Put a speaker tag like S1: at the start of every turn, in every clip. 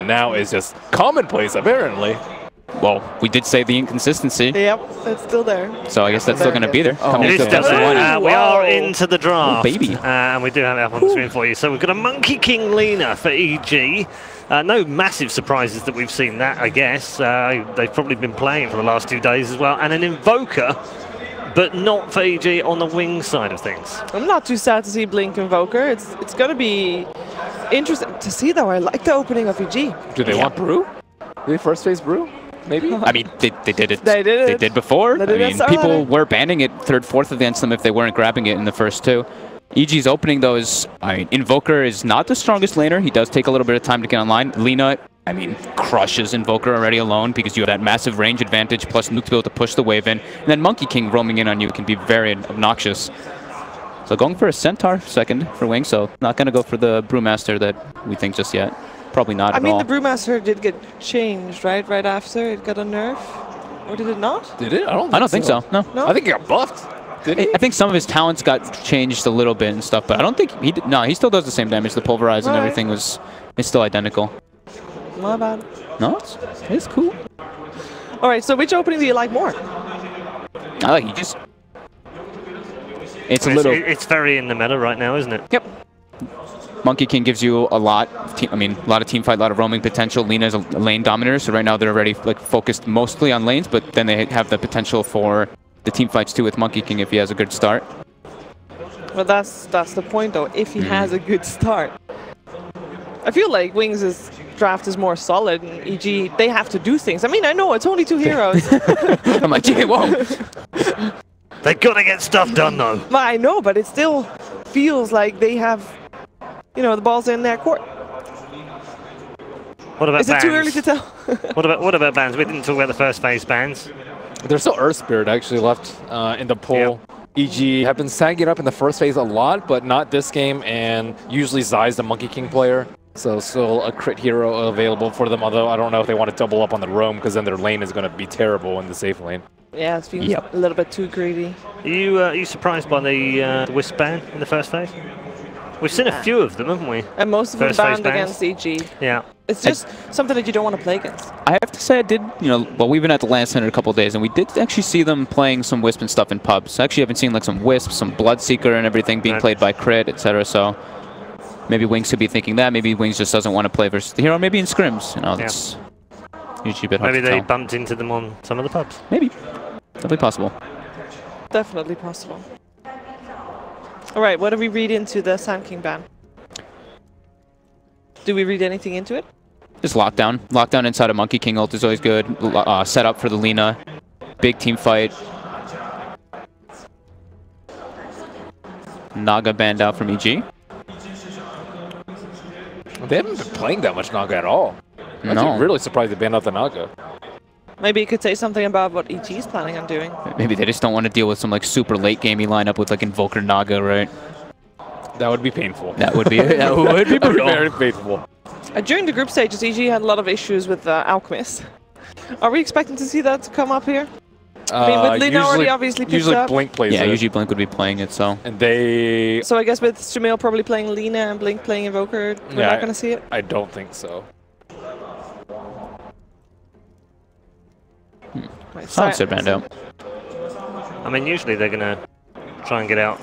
S1: now is just commonplace, apparently.
S2: Well, we did say the inconsistency.
S3: Yep, it's still there.
S2: So I guess that's still going to be there.
S1: Oh,
S4: It is still there. We are into the draft.
S2: Oh, baby.
S4: And we do have it up on the screen for you. So we've got a Monkey King Lina for EG. No massive surprises that we've seen that, I guess. They've probably been playing for the last 2 days as well. And an Invoker, but not for EG on the wing side of things.
S3: I'm not too sad to see bLink Invoker. It's going to be interesting to see, though. I like the opening of EG.
S1: Do they want Brew? Do they first phase Brew? Maybe?
S2: I mean, they did it.
S3: They did it.
S2: They did before.
S3: They did
S2: I mean, people were banning it third, fourth against them if they weren't grabbing it in the first two. EG's opening, though, is, I mean, Invoker is not the strongest laner. He does take a little bit of time to get online. Lina, I mean, crushes Invoker already alone because you have that massive range advantage plus Nuke to be able to push the wave in. And then Monkey King roaming in on you can be very obnoxious. So going for a Centaur second for Wing, so not going to go for the Brewmaster that we think just yet. Probably not at all.
S3: I mean, the Brewmaster did get changed, right? Right after it got a nerf? Or did it not?
S1: Did it? I don't
S2: think so. No.
S1: I think he got buffed. Did he?
S2: I think some of his talents got changed a little bit and stuff, but I don't think he did. No, he still does the same damage. The pulverize and everything is still identical.
S3: My bad.
S2: No, it's cool.
S3: All right, so which opening do you like more?
S2: I like EG's. It's a little.
S4: It's very in the meta right now, isn't it?
S2: Yep. Monkey King gives you a lot. A lot of team fight, a lot of roaming potential. Lina's a lane dominator, so right now they're already like focused mostly on lanes, but then they have the potential for the team fights too with Monkey King if he has a good start.
S3: Well, that's the point though. If he has a good start, I feel like Wings' draft is more solid, and EG they have to do things. I mean, I know it's only 2 heroes.
S2: I'm like, gee, whoa.
S4: They gotta get stuff done though.
S3: I know, but it still feels like they have, you know, the ball's in their court.
S4: What about
S3: Is it too early to tell?
S4: what about bans? We didn't talk about the first phase bans.
S1: There's still Earth Spirit actually left in the pool. Yep. EG have been sagging up in the first phase a lot, but not this game, and usually Zai's the Monkey King player. So still a crit hero available for them, although I don't know if they want to double up on the roam, because then their lane is going to be terrible in the safe lane.
S3: Yeah, it's been a little bit too greedy.
S4: Are you surprised by the Wisp ban in the first phase? We've seen a few of them, haven't we?
S3: And most of them banned against EG.
S4: Yeah.
S3: It's just something that you don't want to play against.
S2: I have to say I did, well, we've been at the LAN Center a couple of days, and we did actually see them playing some Wisp and stuff in pubs. Actually, I've been seeing like some Wisp, some Bloodseeker and everything being played by Crit, etc. So maybe Wings could be thinking that. Maybe Wings just doesn't want to play versus the hero. Maybe in scrims. That's usually a bit hard to tell.
S4: Maybe they bumped into them on some of the pubs.
S2: Maybe. Definitely possible.
S3: Definitely possible. All right, what do we read into the Sand King ban? Do we read anything into it?
S2: Just lockdown. Lockdown inside of Monkey King ult is always good. Set up for the Lina. Big team fight. Naga banned out from EG.
S1: They haven't been playing that much Naga at all. I'm really surprised they banned out the Naga.
S3: Maybe you could say something about what EG is planning on doing.
S2: Maybe they just don't want to deal with some like super late gamey lineup with like Invoker Naga, right?
S1: That would be painful.
S2: That would be brutal.
S1: Very painful.
S3: During the group stages, EG had a lot of issues with Alchemist. Are we expecting to see that to come up here? I mean, with Lina already obviously picked
S1: usually
S3: up.
S1: bLink plays it.
S2: Usually bLink would be playing it, so.
S1: And they...
S3: So I guess with Sumail probably playing Lina and bLink playing Invoker, we're not going to see it?
S1: I don't think so.
S2: Silencer banned out.
S4: I mean, usually they're going to try and get out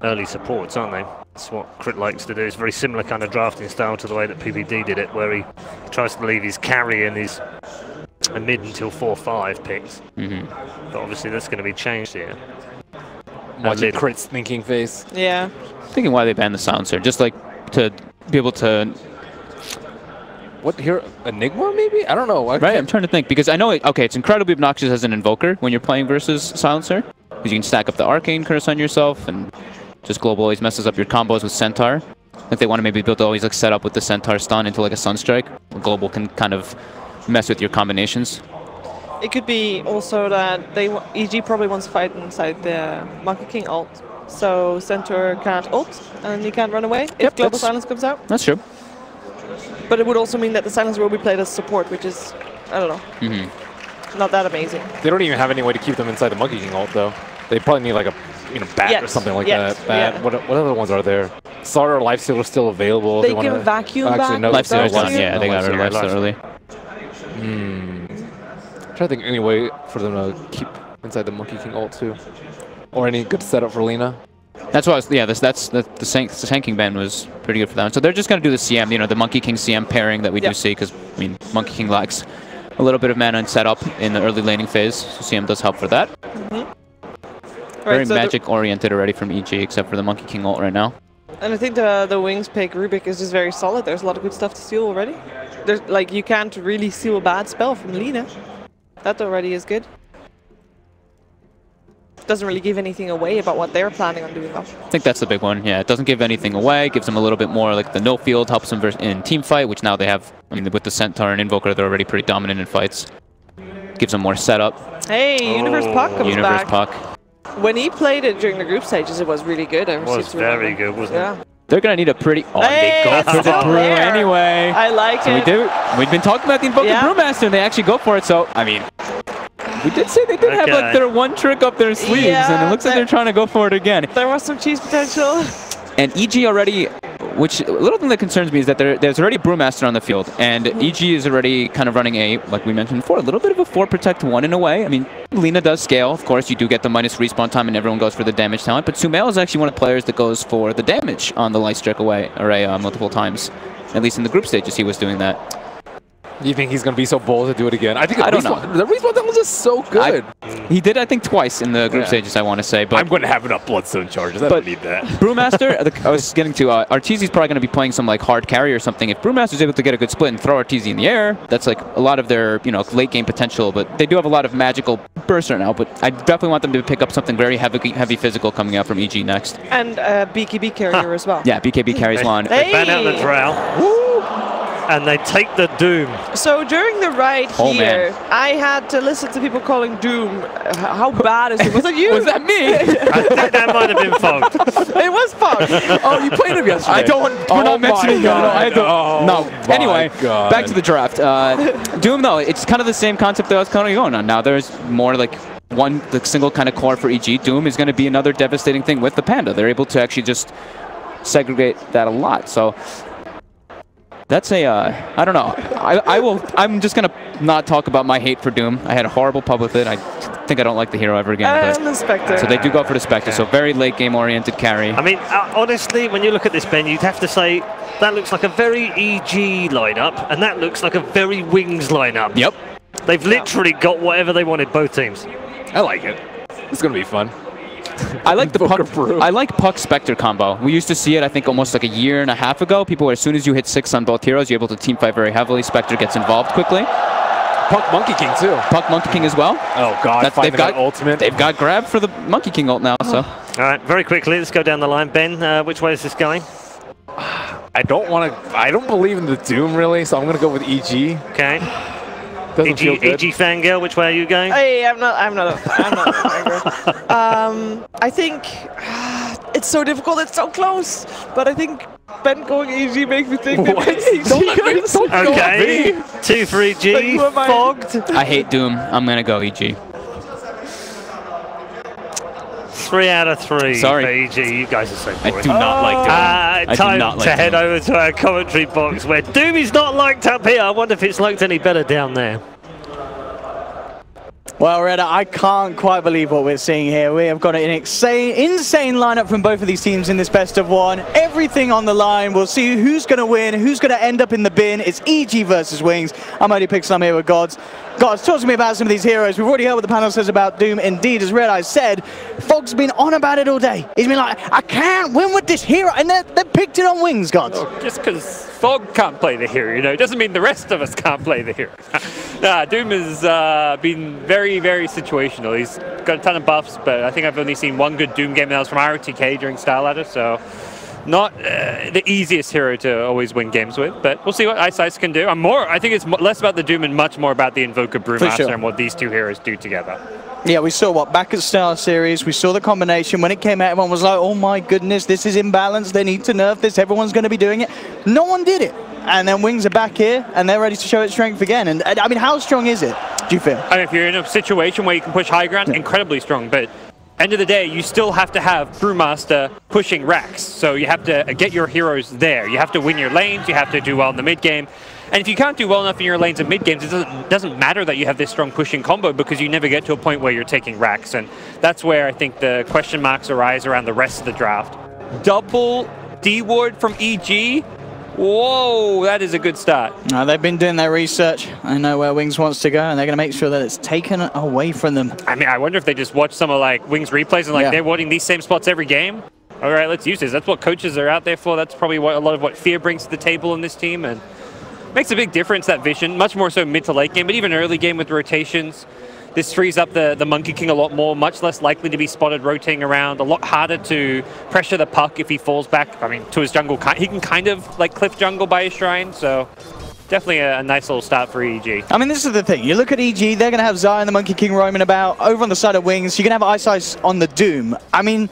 S4: early supports, aren't they? That's what Crit likes to do. It's a very similar kind of drafting style to the way that PPD did it, where he tries to leave his carry and his mid until 4-5 picks. But obviously that's going to be changed here.
S1: Watching Crit's thinking face.
S3: Yeah.
S2: Thinking why they banned the silencer, just like to be able to...
S1: What here? Enigma maybe? I don't know.
S2: Right, I'm trying to think because I know it's incredibly obnoxious as an Invoker when you're playing versus Silencer because you can stack up the Arcane Curse on yourself and just Global always messes up your combos with Centaur. Like they want to maybe build always like set up with the Centaur stun into like a Sunstrike. Global can kind of mess with your combinations.
S3: It could be also that EG probably wants to fight inside the Monkey King ult. So Centaur can't ult and he can't run away if Global Silence comes out.
S2: That's true.
S3: But it would also mean that the Silencer will be played as support, which is, I don't know, not that amazing.
S1: They don't even have any way to keep them inside the Monkey King ult, though. They probably need like a bat or something like that. Bat. What other ones are there? Starter Lifesteal is still available.
S3: They can vacuum back.
S1: No,
S2: Lifesteal's done,
S3: Lifesteal?
S2: yeah, they got rid of Lifesteal early.
S1: I'm trying to think any way for them to keep inside the Monkey King ult too. Or any good setup for Lina.
S2: That's what I was, yeah, the tanking ban was pretty good for them. So they're just going to do the CM, you know, the Monkey King CM pairing that we do see, because, I mean, Monkey King lacks a little bit of mana and setup in the early laning phase, so CM does help for that. Very
S3: so
S2: magic-oriented already from EG, except for the Monkey King ult right now.
S3: And I think the Wings pick Rubik is just very solid. There's a lot of good stuff to steal already. There's, like, you can't really steal a bad spell from Lina. That already is good. Doesn't really give anything away about what they're planning on doing.
S2: I think that's the big one. Yeah, it doesn't give anything away. It gives them a little bit more like the no field, helps them in team fight, which now they have. I mean, with the Centaur and Invoker, they're already pretty dominant in fights. Gives them more setup.
S3: Hey, Universe Puck comes
S2: Universe
S3: back.
S2: Puck.
S3: When he played it during the group stages, it was really good.
S4: It was very good, wasn't it?
S2: They're gonna need a pretty. Oh,
S3: Hey,
S2: they go for the brew
S3: there.
S2: anyway.
S3: I like
S2: So
S3: it.
S2: we've been talking about the Invoker Brewmaster, and they actually go for it. So I mean. We did say they did have like their one trick up their sleeves, and it looks like they're trying to go for it again.
S3: There was some cheese potential.
S2: And EG already, which a little thing that concerns me is that there's already Brewmaster on the field, and EG is already kind of running a, like we mentioned before, a little bit of a 4 protect 1 in a way. I mean, Lina does scale. Of course, you do get the minus respawn time, and everyone goes for the damage talent. But Sumail is actually one of the players that goes for the damage on the light strike array multiple times. At least in the group stages, he was doing that.
S1: You think he's going to be so bold to do it again? I think
S2: I don't know.
S1: The respawn time was just so good.
S2: He did, I think, twice in the group stages, I want to say. But
S1: I'm going to have enough Bloodstone charges. I don't need that.
S2: Brewmaster, I was getting to, Arteezy's probably going to be playing some like hard carry or something. If Brewmaster's able to get a good split and throw Arteezy in the air, that's like a lot of their, you know, late game potential. But they do have a lot of magical bursts right now. But I definitely want them to pick up something very heavy physical coming out from EG next.
S3: And BKB carrier as well.
S2: Yeah, BKB carries one.
S4: They ban out the Drow. And they take the Doom.
S3: So during the ride here, I had to listen to people calling Doom. How bad is it? Was that you?
S2: Was that me?
S4: I think that might have been Fogged.
S3: It was Fogged.
S1: Oh, you played him yesterday.
S2: I don't. We're not mentioning that. No. Anyway, back to the draft. Doom, though, it's kind of the same concept that I was kind of going on. Now there's more like the single kind of core for EG. Doom is going to be another devastating thing with the Panda. They're able to actually just segregate that a lot. So. That's a, I don't know. I'm just going to not talk about my hate for Doom. I had a horrible pub with it. I think I don't like the hero ever again.
S3: And the Spectre.
S2: So they do go for the Spectre, so very late game oriented carry.
S4: I mean, honestly, when you look at this, Ben, you'd have to say that looks like a very EG lineup, and that looks like a very Wings lineup.
S2: Yep.
S4: They've literally got whatever they wanted, both teams.
S1: I like it. It's going to be fun.
S2: I like the Puck. I like Puck Spectre combo. We used to see it, I think, almost like a year and a half ago. People were, as soon as you hit 6 on both heroes, you're able to team fight very heavily. Spectre gets involved quickly.
S1: Puck Monkey King too.
S2: Puck Monkey King as well.
S1: Oh god, they've got ultimate.
S2: They've got grab for the Monkey King ult now. So.
S4: All right, very quickly, let's go down the line. Ben, which way is this going?
S1: I don't believe in the Doom really, so I'm gonna go with EG.
S4: Okay.
S1: Doesn't feel good.
S4: EG fangirl, which way are you going?
S3: Hey, I'm not a fangirl. I think it's so difficult. It's so close, but I think Ben going EG makes me think that EG
S4: okay, 2 for EG, Fogged.
S2: I hate Doom. I'm gonna go EG.
S4: 3 out of 3
S2: Sorry.
S4: for EG. You guys are so boring.
S2: I do not like Doom.
S4: Time to head over to our commentary box where Doom is not liked up here. I wonder if it's liked any better down there.
S5: Well, ReDeYe, I can't quite believe what we're seeing here. We have got an insane lineup from both of these teams in this best of 1. Everything on the line. We'll see who's going to win, who's going to end up in the bin. It's EG versus Wings. I'm ODPixel, I'm here with GoDz. GoDz, talk to me about some of these heroes. We've already heard what the panel says about Doom. Indeed, as ReDeYe said, Fogg's been on about it all day. He's been like, I can't win with this hero, and they picked it on Wings, GoDz.
S6: Oh, just because Fogg can't play the hero, you know, doesn't mean the rest of us can't play the hero. Nah, Doom has been very, very situational. He's got a ton of buffs, but I think I've only seen one good Doom game, and that was from RTK during Style Ladder, so not the easiest hero to always win games with, but we'll see what Ice can do. I think it's less about the Doom and much more about the Invoker Brewmaster and what these two heroes do together.
S5: Yeah, we saw back at Star Series, we saw the combination. When it came out, everyone was like, oh my goodness, this is imbalanced, they need to nerf this, everyone's going to be doing it. No one did it. And then Wings are back here, and they're ready to show its strength again. And I mean, how strong is it, do you feel?
S6: I mean, if you're in a situation where you can push high ground, incredibly strong, but end of the day, you still have to have Brewmaster pushing racks. So you have to get your heroes there. You have to win your lanes. You have to do well in the mid game. And if you can't do well enough in your lanes and mid games, it doesn't matter that you have this strong pushing combo because you never get to a point where you're taking racks. And that's where I think the question marks arise around the rest of the draft. Double D ward from EG. Whoa, that is a good start.
S5: They've been doing their research. They know where Wings wants to go, and they're going to make sure that it's taken away from them.
S6: I mean, I wonder if they just watch some of like Wings replays and like they're warding these same spots every game. All right, let's use this. That's what coaches are out there for. That's probably what a lot of what Fear brings to the table in this team, and makes a big difference, that vision. Much more so mid to late game, but even early game with rotations. This frees up the Monkey King a lot more, much less likely to be spotted rotating around, a lot harder to pressure the puck if he falls back, I mean, to his jungle. He can kind of like cliff jungle by his shrine, so definitely a nice little start for EG.
S5: I mean, this is the thing. You look at EG, they're going to have Xi and the Monkey King roaming about. Over on the side of Wings, you're going to have Ice on the Doom. I mean,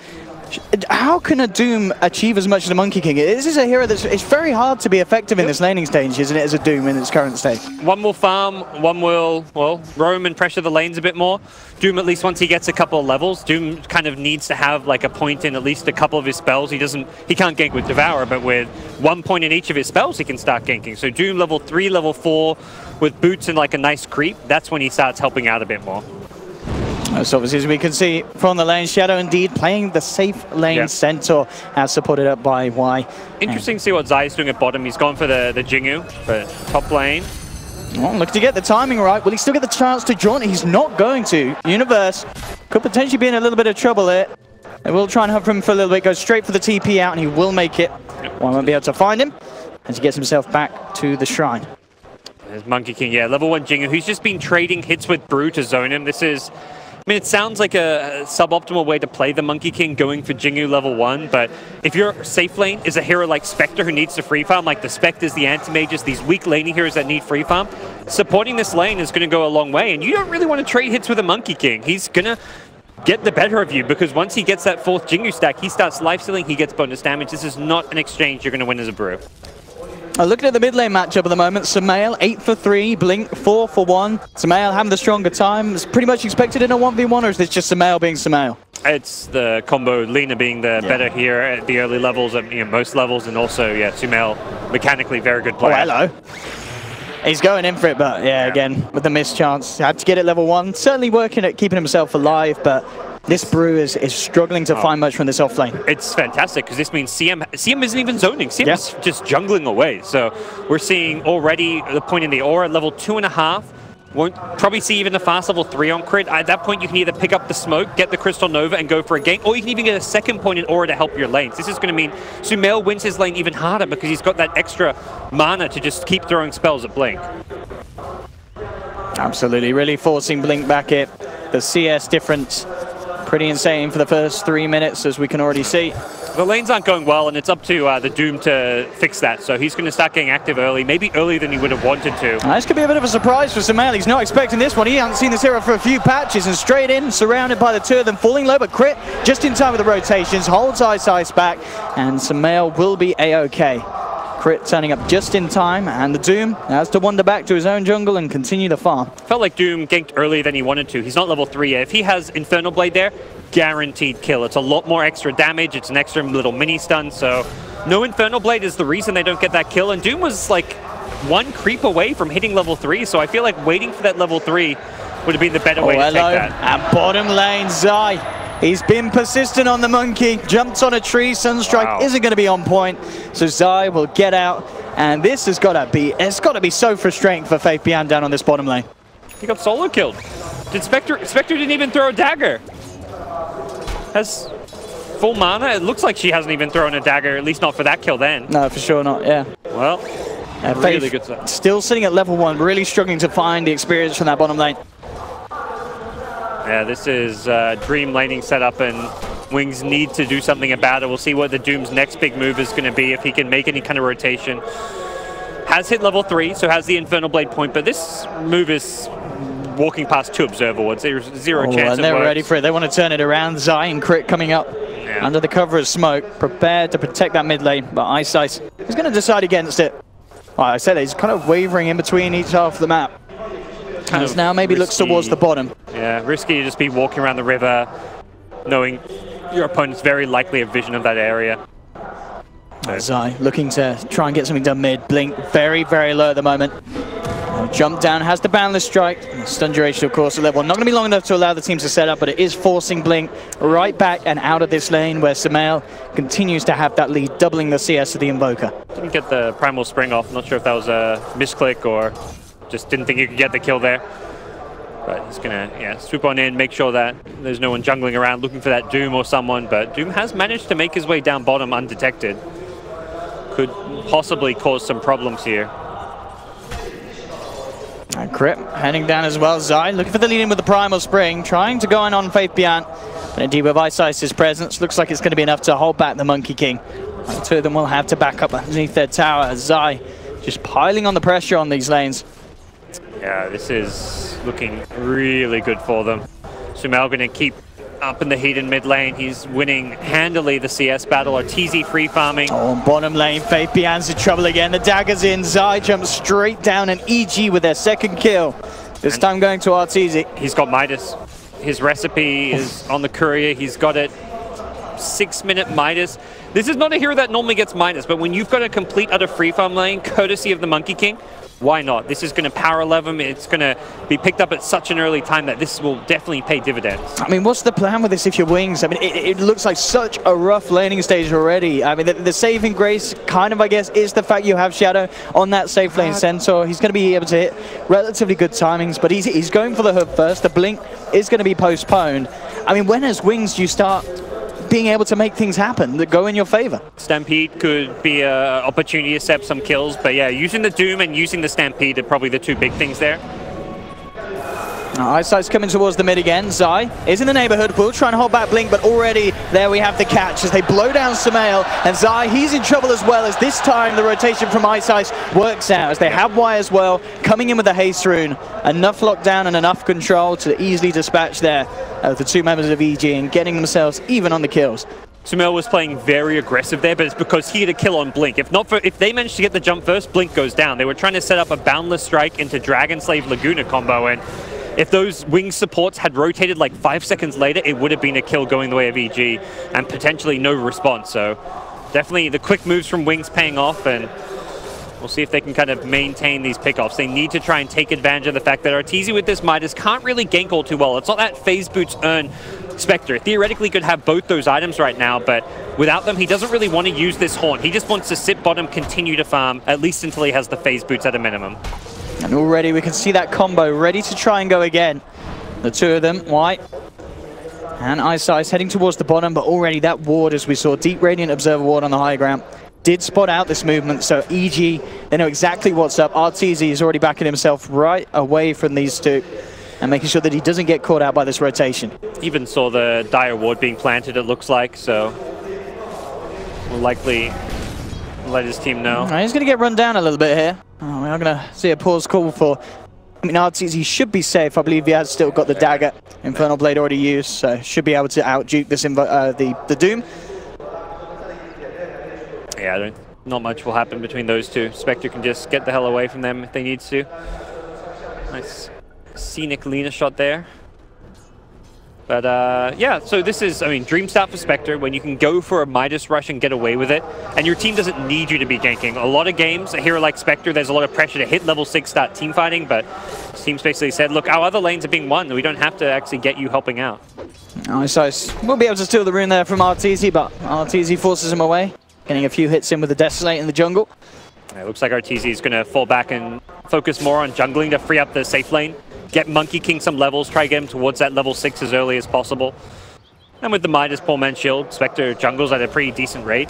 S5: how can a Doom achieve as much as a Monkey King? This is a hero that's it's very hard to be effective in this laning stage, isn't it, as a Doom in its current state?
S6: One will farm, one will, well, roam and pressure the lanes a bit more. Doom, at least once he gets a couple of levels, Doom kind of needs to have like a point in at least a couple of his spells. He can't gank with Devour, but with 1 point in each of his spells, he can start ganking. So Doom level 3, level 4, with boots and like a nice creep, that's when he starts helping out a bit more.
S5: So obviously, as we can see from the lane, Shadow indeed playing the safe lane Centaur, as supported up by Y.
S6: Interesting to see what Zai's doing at bottom. He's gone for the Jingu, but top lane.
S5: Well, look to get the timing right. Will he still get the chance to join? He's not going to. Universe could potentially be in a little bit of trouble here. They will try and hunt for him for a little bit, go straight for the TP out, and he will make it. Y won't be able to find him as he gets himself back to the shrine.
S6: There's Monkey King, level 1 Jingu, who's just been trading hits with Brew to zone him. This is, I mean, it sounds like a suboptimal way to play the Monkey King, going for Jingu level 1, but if your safe lane is a hero like Spectre who needs to free farm, like the Spectres, the Anti-Mages, these weak laning heroes that need free farm, supporting this lane is going to go a long way, and you don't really want to trade hits with a Monkey King. He's going to get the better of you, because once he gets that 4th Jingu stack, he starts lifestealing, he gets bonus damage. This is not an exchange you're going to win as a Brew.
S5: Looking at the mid lane matchup at the moment, Sumail 8 for 3, bLink 4 for 1. Sumail having the stronger time. It's pretty much expected in a 1v1, or is this just Sumail being Sumail?
S6: It's the combo, Lina being the better here at the early levels, at most levels, and also, Sumail mechanically very good player.
S5: Oh, hello. He's going in for it, but again, with the missed chance. Had to get it level 1. Certainly working at keeping himself alive, but this Brew is struggling to find much from this off lane.
S6: It's fantastic, because this means CM isn't even zoning. CM is just jungling away. So we're seeing already the point in the aura, level 2.5. Won't probably see even the fast level 3 on crit. At that point, you can either pick up the smoke, get the Crystal Nova, and go for a gank, or you can even get a second point in aura to help your lanes. This is going to mean Sumail wins his lane even harder, because he's got that extra mana to just keep throwing spells at bLink.
S5: Absolutely, really forcing bLink back it. The CS difference pretty insane for the first 3 minutes, as we can already see.
S6: The lanes aren't going well, and it's up to the Doom to fix that. So he's going to start getting active early, maybe earlier than he would have wanted to.
S5: This could be a bit of a surprise for Sumail. He's not expecting this one. He hasn't seen this hero for a few patches, and straight in, surrounded by the two of them, falling low, but crit just in time with the rotations, holds Ice back, and Sumail will be A-OK. Crit turning up just in time, and the Doom has to wander back to his own jungle and continue the farm.
S6: Felt like Doom ganked earlier than he wanted to. He's not level 3 yet. If he has Infernal Blade there, guaranteed kill. It's a lot more extra damage. It's an extra little mini stun, so no Infernal Blade is the reason they don't get that kill, and Doom was like 1 creep away from hitting level 3, so I feel like waiting for that level 3 would have been the better way to take that.
S5: And bottom lane, Xi. He's been persistent on the Monkey, jumped on a tree, Sunstrike isn't going to be on point, so Xi will get out, and this has got to be so frustrating for Faith Bian down on this bottom lane.
S6: He got solo killed. Spectre didn't even throw a dagger. Has full mana. It looks like she hasn't even thrown a dagger, at least not for that kill then.
S5: No, for sure not,
S6: Well, really good stuff.
S5: Still sitting at level 1, really struggling to find the experience from that bottom lane.
S6: Yeah, this is dream laning setup, and Wings need to do something about it. We'll see what the Doom's next big move is going to be, if he can make any kind of rotation. Has hit level 3, so has the Infernal Blade point, but this move is walking past 2 Observer Wards. There's zero chance
S5: and they're ready for it. They want to turn it around. Xi and crit coming up under the cover of smoke, prepared to protect that mid lane, but Ice is going to decide against it. Well, I said he's kind of wavering in between each half of the map. As now maybe risky. Looks towards the bottom.
S6: Yeah, risky to just be walking around the river. knowing your opponent's very likely a vision of that area.
S5: Zai looking to try and get something done mid. Blink very, very low at the moment. Jump down, has the boundless strike. Stun duration, of course, at level 1. Not going to be long enough to allow the teams to set up, but it is forcing Blink right back and out of this lane where Sumail continues to have that lead, doubling the CS of the Invoker.
S6: Didn't get the Primal Spring off. Not sure if that was a misclick or just didn't think you could get the kill there. But he's going to swoop on in, make sure that there's no one jungling around looking for that Doom or someone. But Doom has managed to make his way down bottom undetected. Could possibly cause some problems here.
S5: And Crip heading down as well. Zai looking for the lead in with the Primal Spring, trying to go in on Faith Beyond. But indeed with Ice Ice's presence, looks like it's going to be enough to hold back the Monkey King. And two of them will have to back up underneath their tower. Zai just piling on the pressure on these lanes.
S6: Yeah, this is looking really good for them. Sumail going to keep up in the Heijden mid lane. He's winning handily the CS battle. RTZ free farming.
S5: Oh, on bottom lane, Faith Beyond's in trouble again. The dagger's in. Zai jumps straight down, and EG with their second kill. This time going to RTZ.
S6: He's got Midas. His recipe is on the courier. He's got it. 6-minute Midas. This is not a hero that normally gets Midas, but when you've got a complete utter free farm lane, courtesy of the Monkey King, why not? This is going to power level him. It's going to be picked up at such an early time that this will definitely pay dividends. I
S5: mean, what's the plan with this if you're Wings? I mean, it looks like such a rough laning stage already. I mean, the saving grace kind of, I guess, is the fact you have Shadow on that safe lane Centaur. He's going to be able to hit relatively good timings, but he's going for the hook first. The blink is going to be postponed. I mean, when as Wings do you start being able to make things happen that go in your favor?
S6: Stampede could be an opportunity to set up some kills, but yeah, using the Doom and using the Stampede are probably the two big things there.
S5: Eyesight's coming towards the mid again. Zai is in the neighborhood. Will try and hold back Blink, but already there we have the catch as they blow down Sumail. And Zai, he's in trouble as well, as this time the rotation from Ice works out as they have Y as well, coming in with the haste rune. Enough lockdown and enough control to easily dispatch there the two members of EG and getting themselves even on the kills.
S6: Sumail was playing very aggressive there, but it's because he had a kill on Blink. If they managed to get the jump first, Blink goes down. They were trying to set up a Boundless Strike into Dragon Slave Laguna combo, and if those Wing supports had rotated like 5 seconds later, it would have been a kill going the way of EG and potentially no response. So definitely the quick moves from Wings paying off, and we'll see if they can kind of maintain these pickoffs. They need to try and take advantage of the fact that RTZ with this Midas can't really gank all too well. It's not that Phase Boots earn Spectre. Theoretically could have both those items right now, but without them, he doesn't really want to use this Haunt. He just wants to sit bottom, continue to farm, at least until he has the Phase Boots at a minimum.
S5: And already we can see that combo ready to try and go again. The two of them, White and Ice heading towards the bottom, but already that ward, as we saw, Deep Radiant Observer ward on the high ground, did spot out this movement, so EG, they know exactly what's up. RTZ is already backing himself right away from these two and making sure that he doesn't get caught out by this rotation.
S6: Even saw the Dire ward being planted, it looks like, so will likely let his team know.
S5: He's going to get run down a little bit here. Oh, we're going to see a pause call for, I mean, RTZ should be safe. I believe he has still got the dagger. Infernal Blade already used, so should be able to out-duke this the Doom.
S6: Yeah, not much will happen between those two. Spectre can just get the hell away from them if they need to. Nice scenic Lina shot there. But yeah, so this is, I mean, dream start for Spectre when you can go for a Midas rush and get away with it, and your team doesn't need you to be ganking. A lot of games, a hero like Spectre, there's a lot of pressure to hit level 6, start team fighting, but teams basically said, look, our other lanes are being won, we don't have to actually get you helping out.
S5: Ice will be able to steal the rune there from RTZ, but RTZ forces him away, getting a few hits in with the Desolate in the jungle.
S6: It looks like RTZ is going to fall back and focus more on jungling to free up the safe lane. Get Monkey King some levels, try to get him towards that level 6 as early as possible. And with the Midas Poor Man's Shield, Spectre jungles at a pretty decent rate.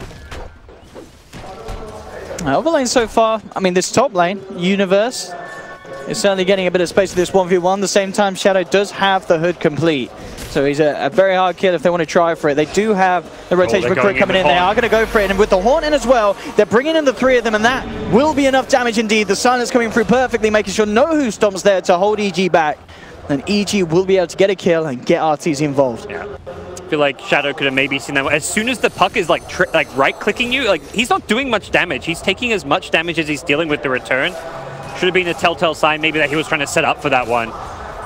S5: Overlane so far, I mean, this top lane, Universe, is certainly getting a bit of space for this 1v1. At the same time, Shadow does have the hood complete. So he's a very hard kill if they want to try for it. They do have the rotation for Crit coming in. They are going to go for it. And with the Haunt in as well, they're bringing in the three of them, and that will be enough damage indeed. The Silence coming through perfectly, making sure no Who Stomp's there to hold EG back. And EG will be able to get a kill and get RTZ involved.
S6: Yeah. I feel like Shadow could have maybe seen that. As soon as the puck is like right-clicking you, like he's not doing much damage. He's taking as much damage as he's dealing with the return. Should have been a telltale sign maybe that he was trying to set up for that one.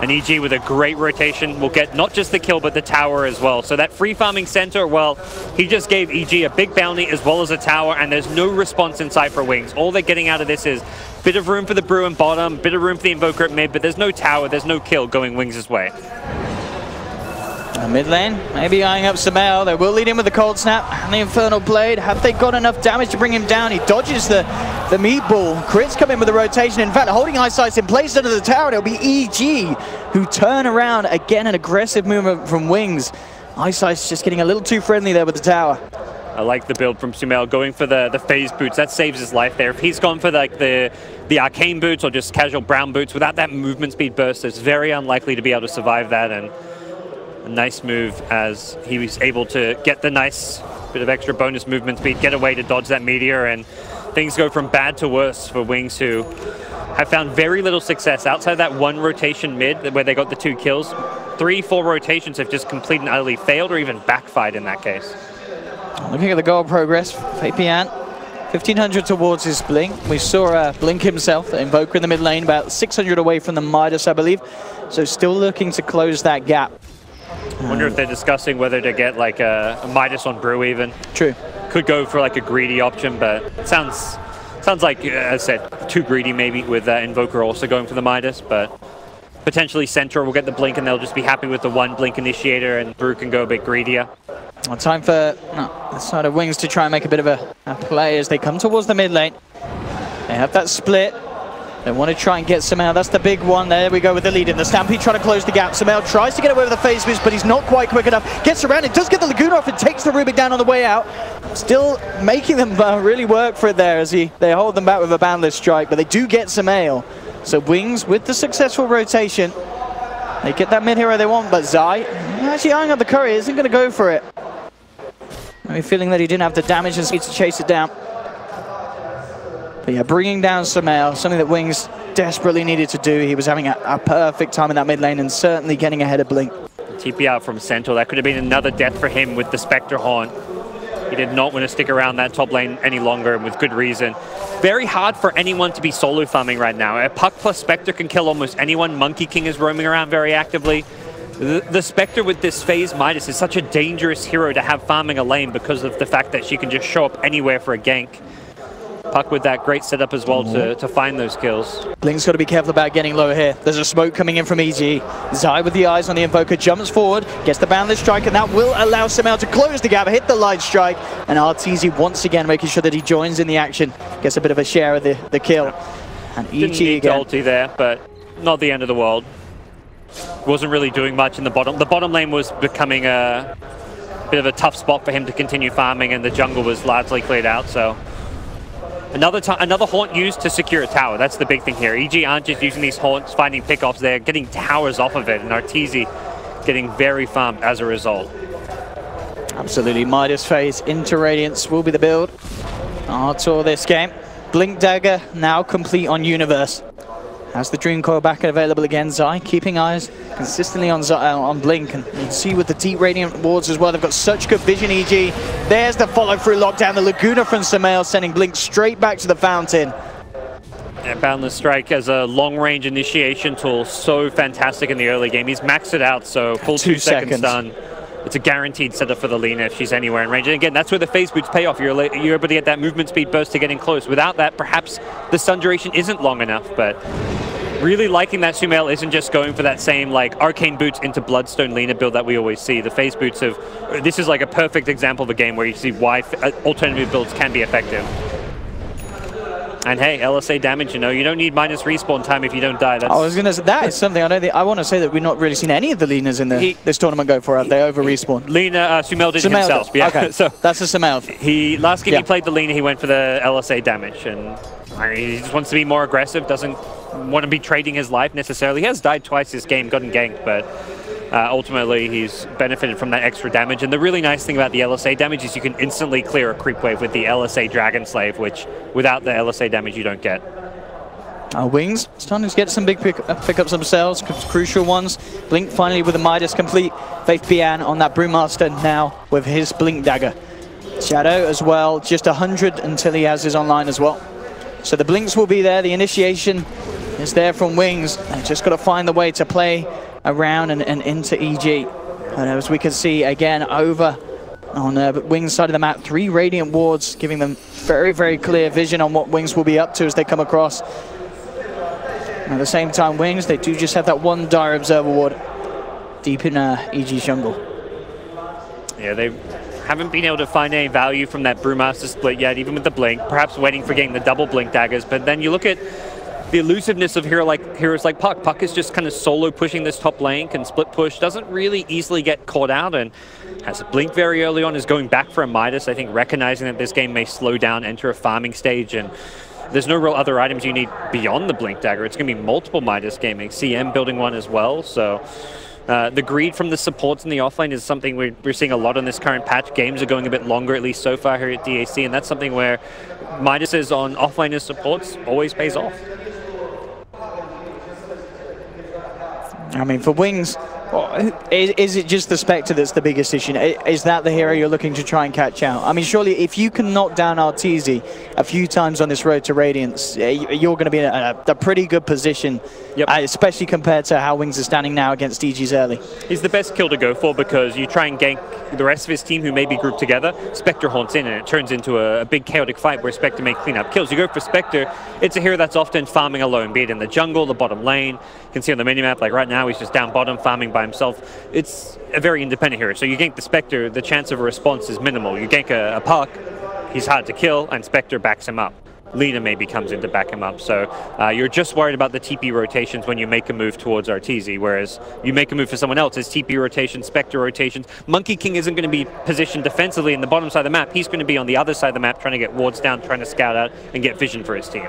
S6: And EG with a great rotation will get not just the kill, but the tower as well. So that free farming center, well, he just gave EG a big bounty as well as a tower, and there's no response in sight for Wings. All they're getting out of this is a bit of room for the Brew in bottom, bit of room for the Invoker at mid, but there's no tower, there's no kill going Wings' way.
S5: Mid lane, maybe eyeing up Sumail. They will lead in with the Cold Snap and the Infernal Blade. Have they got enough damage to bring him down? He dodges the meatball. Crits come in with the rotation. In fact, holding Eyesight in place under the tower, it'll be EG who turn around. Again, an aggressive movement from Wings. Eyesight's just getting a little too friendly there with the tower.
S6: I like the build from Sumail, going for the phase boots. That saves his life there. If he's gone for like the arcane boots or just casual brown boots without that movement speed burst, it's very unlikely to be able to survive that. And a nice move as he was able to get the nice bit of extra bonus movement speed, get away to dodge that meteor, and things go from bad to worse for Wings, who have found very little success outside that one rotation mid where they got the 2 kills. 3-4 rotations have just completely and utterly failed or even backfired in that case.
S5: Looking at the goal progress, Fabian, 1500 towards his Blink. We saw Blink himself, the Invoker in the mid lane, about 600 away from the Midas, I believe. So still looking to close that gap.
S6: I wonder if they're discussing whether to get like a Midas on Brew even.
S5: True.
S6: Could go for like a greedy option, but it sounds like, as I said, too greedy maybe with Invoker also going for the Midas, but potentially Centaur will get the Blink and they'll just be happy with the 1 Blink initiator and Brew can go a bit greedier.
S5: Well, time for the side of Wings to try and make a bit of a play as they come towards the mid lane. They have that split. They want to try and get Sumail. That's the big one. There we go with the lead in. The Stampede trying to close the gap. Sumail tries to get away with the phase boost, but he's not quite quick enough. Gets around it, does get the Laguna off and takes the Rubik down on the way out. Still making them really work for it there as they hold them back with a boundless strike, but they do get Sumail. So Wings with the successful rotation. They get that mid hero they want, but Zai, actually eyeing up the curry, isn't going to go for it. Maybe feeling that he didn't have the damage and speed to chase it down. But yeah, bringing down Sumail, something that Wings desperately needed to do. He was having a perfect time in that mid lane and certainly getting ahead of Blink.
S6: TP out from Centaur, that could have been another death for him with the Spectre Haunt. He did not want to stick around that top lane any longer, and with good reason. Very hard for anyone to be solo farming right now. A Puck plus Spectre can kill almost anyone. Monkey King is roaming around very actively. The Spectre with this phase Midas is such a dangerous hero to have farming a lane because of the fact that she can just show up anywhere for a gank. Puck with that great setup as well to find those kills.
S5: Blink's got to be careful about getting low here. There's a smoke coming in from EG. Zai with the eyes on the Invoker jumps forward, gets the boundless strike, and that will allow Sumail to close the gap, hit the light strike, and Arteezy once again making sure that he joins in the action, gets a bit of a share of the kill. And EG
S6: Didn't need
S5: again.
S6: ulti there, but not the end of the world. Wasn't really doing much in the bottom. The bottom lane was becoming a bit of a tough spot for him to continue farming, and the jungle was largely cleared out, so another haunt used to secure a tower. That's the big thing here. EG aren't just using these haunts, finding pickoffs. They're getting towers off of it, and Arteezy getting very farmed as a result.
S5: Absolutely. Midas phase into Radiance will be the build. Artur this game. Blink Dagger now complete on Universe. Has the Dream Coil back available again. Zai keeping eyes consistently on Blink, and you can see with the deep Radiant wards as well, they've got such good vision. EG, there's the follow through lockdown, the Laguna from Sumail sending Blink straight back to the fountain.
S6: Yeah, Boundless Strike as a long-range initiation tool, so fantastic in the early game. He's maxed it out, so full 2 seconds done. It's a guaranteed setup for the Lina if she's anywhere in range. And again, that's where the phase boots pay off. You're able to get that movement speed burst to getting close. Without that, perhaps the stun duration isn't long enough, but really liking that Sumail isn't just going for that same like arcane boots into Bloodstone Lina build that we always see. The phase boots have, this is like a perfect example of a game where you see why alternative builds can be effective. And hey, LSA damage, you know, you don't need minus respawn time if you don't die. That's,
S5: I was gonna say, that is something I want to say that we've not really seen any of the Linas in this tournament go for it. They over respawn.
S6: Lina, Sumail did himself. Yeah.
S5: Okay,
S6: so
S5: that's a Sumail.
S6: Last game he played the Lina, he went for the LSA damage, and he just wants to be more aggressive, doesn't want to be trading his life necessarily. He has died twice this game, gotten ganked, but ultimately he's benefited from that extra damage. And the really nice thing about the LSA damage is you can instantly clear a creep wave with the LSA Dragon Slave, which without the LSA damage you don't get.
S5: Wings starting to get some big pickups themselves, crucial ones. Blink finally with a Midas complete. Faith Bian on that Brewmaster now with his Blink Dagger. Shadow as well, just 100 until he has his online as well. So the Blinks will be there, the initiation is there from Wings. They've just got to find the way to play around and into EG. And as we can see again over on Wings' side of the map, 3 Radiant wards, giving them very, very clear vision on what Wings will be up to as they come across. And at the same time, Wings, they do just have that 1 Dire Observer ward deep in EG's jungle.
S6: Yeah, they haven't been able to find any value from that Brewmaster split yet, even with the blink, perhaps waiting for getting the double blink daggers. But then you look at the elusiveness of heroes like Puck. Puck is just kind of solo pushing this top lane, can split push, doesn't really easily get caught out, and has a blink very early on, is going back for a Midas, I think recognizing that this game may slow down, enter a farming stage, and there's no real other items you need beyond the blink dagger. It's going to be multiple Midas gaming, CM building one as well, so the greed from the supports in the offlane is something we're seeing a lot on this current patch. Games are going a bit longer, at least so far here at DAC, and that's something where Midases on offlaners supports always pays off.
S5: I mean, for Wings, is it just the Spectre that's the biggest issue? Is that the hero you're looking to try and catch out? I mean, surely if you can knock down Arteezy a few times on this road to Radiance, you're going to be in a pretty good position, especially compared to how Wings are standing now against EG's early.
S6: He's the best kill to go for because you try and gank the rest of his team who may be grouped together. Spectre haunts in and it turns into a big chaotic fight where Spectre may clean up kills. You go for Spectre, it's a hero that's often farming alone, be it in the jungle, the bottom lane. You can see on the minimap, like right now, he's just down bottom farming by himself. It's a very independent hero. So you gank the Spectre, the chance of a response is minimal. You gank a Puck, he's hard to kill, and Spectre backs him up. Lina maybe comes in to back him up. So you're just worried about the TP rotations when you make a move towards Arteezy, whereas you make a move for someone else, it's TP rotations, Spectre rotations. Monkey King isn't going to be positioned defensively in the bottom side of the map. He's going to be on the other side of the map trying to get wards down, trying to scout out and get vision for his team.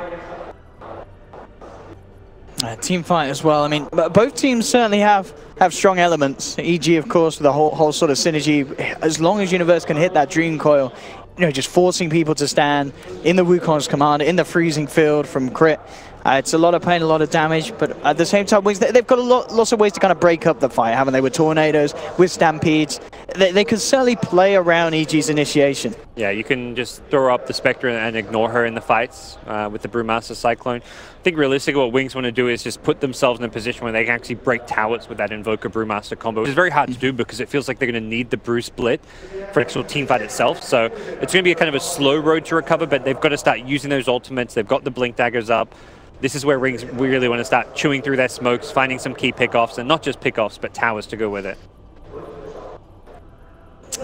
S5: Team fight as well. I mean, both teams certainly have strong elements. EG, of course, with the whole sort of synergy. As long as Universe can hit that Dream Coil, you know, just forcing people to stand in the Wukong's command, in the freezing field from crit. It's a lot of pain, a lot of damage, but at the same time, Wings, they've got lots of ways to kind of break up the fight, haven't they? With Tornadoes, with Stampedes. They can certainly play around EG's initiation. Yeah,
S6: you can just throw up the Spectre and ignore her in the fights with the Brewmaster Cyclone. I think realistically what Wings want to do is just put themselves in a position where they can actually break towers with that Invoker Brewmaster combo, which is very hard to do because it feels like they're going to need the Brew split for the actual team fight itself. So it's going to be a kind of a slow road to recover, but they've got to start using those ultimates. They've got the Blink Daggers up. This is where Wings really want to start chewing through their smokes, finding some key pickoffs, and not just pickoffs, but towers to go with it.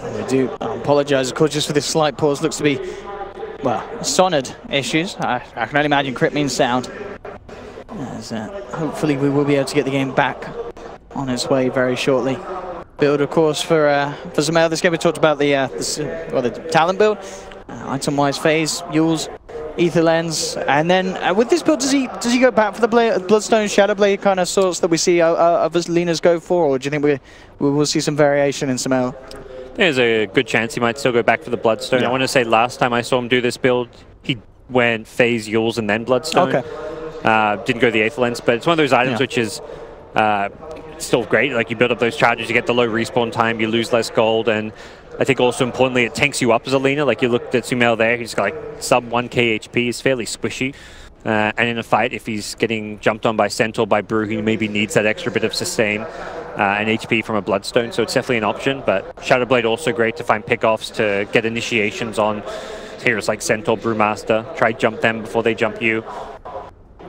S5: I do apologize, of course, just for this slight pause. Looks to be, well, Sonid issues. I can only imagine crit means sound. As, hopefully we will be able to get the game back on its way very shortly. Build, of course, for Sumail. This game we talked about the talent build. Item-wise phase, Yules, Ether Lens, and then with this build, does he go back for the Bloodstone Shadowblade kind of sorts that we see others Linas go for, or do you think we will see some variation in Sumail?
S6: There's a good chance he might still go back for the Bloodstone. Yeah. I want to say last time I saw him do this build, he went phase Yules and then Bloodstone.
S5: Okay.
S6: Didn't go the Aether Lens, but it's one of those items which is still great. Like you build up those charges, you get the low respawn time, you lose less gold, and I think also importantly it tanks you up as a Lina. Like you looked at Sumail there, he's got like sub 1k HP, he's fairly squishy. And in a fight, if he's getting jumped on by Centaur, by Brew, he maybe needs that extra bit of sustain and HP from a Bloodstone, so it's definitely an option. But Shadowblade also great to find pickoffs, to get initiations on heroes like Centaur, Brewmaster. Try jump them before they jump you.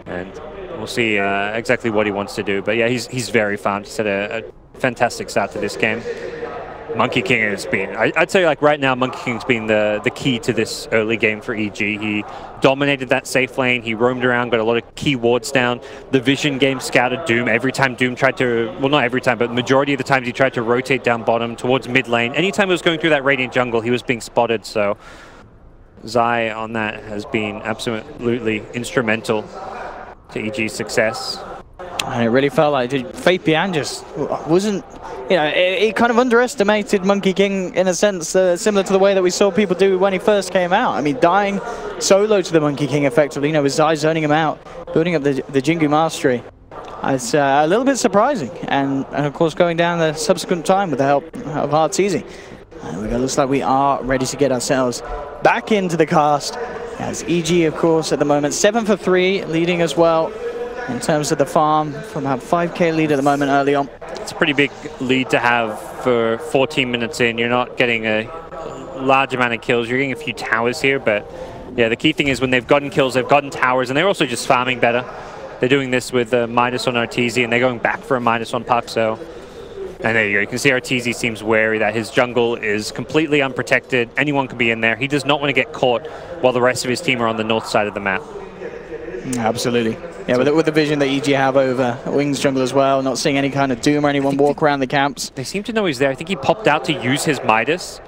S6: And we'll see exactly what he wants to do. But yeah, he's very farmed. He's had a fantastic start to this game. Monkey King has been, I'd say like right now, Monkey King's been the key to this early game for EG. He dominated that safe lane, he roamed around, got a lot of key wards down. The vision game scouted Doom. Every time Doom tried to, well not every time, but the majority of the times he tried to rotate down bottom towards mid lane. Anytime he was going through that Radiant jungle, he was being spotted, so Zai on that has been absolutely instrumental to EG's success.
S5: And it really felt like Faith Bian just wasn't, you know, it kind of underestimated Monkey King in a sense, similar to the way that we saw people do when he first came out. I mean, dying solo to the Monkey King effectively, you know, with Zai zoning him out, building up the Jingu Mastery. It's a little bit surprising, and of course going down the subsequent time with the help of Arteezy. Looks like we are ready to get ourselves back into the cast. As EG, of course, at the moment 7 for 3, leading as well. in terms of the farm, from about 5k lead at the moment early on.
S6: It's a pretty big lead to have for 14 minutes in. You're not getting a large amount of kills. You're getting a few towers here, but yeah, the key thing is when they've gotten kills, they've gotten towers, and they're also just farming better. They're doing this with a minus on Arteezy, and they're going back for a minus on Puck, so... And there you go. You can see Arteezy seems wary that his jungle is completely unprotected. Anyone can be in there. He does not want to get caught while the rest of his team are on the north side of the map.
S5: Absolutely. Yeah, with the vision that EG have over Wings jungle as well, not seeing any kind of Doom or anyone walk around the camps.
S6: They seem to know he's there. I think he popped out to use his Midas.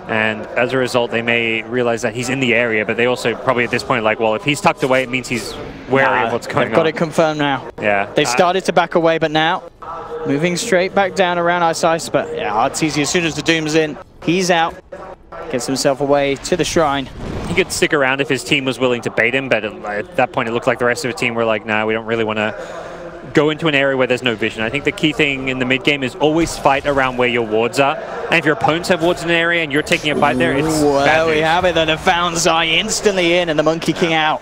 S6: And as a result, they may realize that he's in the area, but they also probably at this point like, well, if he's tucked away, it means he's wary of what's going on.
S5: They've got it confirmed now.
S6: Yeah.
S5: They started to back away, but now moving straight back down around Ice. But yeah, Arteezy, as soon as the Doom's in, he's out. Gets himself away to the Shrine.
S6: He could stick around if his team was willing to bait him, but at that point it looked like the rest of the team were like, nah, we don't really want to go into an area where there's no vision. I think the key thing in the mid game is always fight around where your wards are. And if your opponents have wards in an area and you're taking a fight there, it's
S5: well, we have it. The found Zai instantly in and the Monkey King out.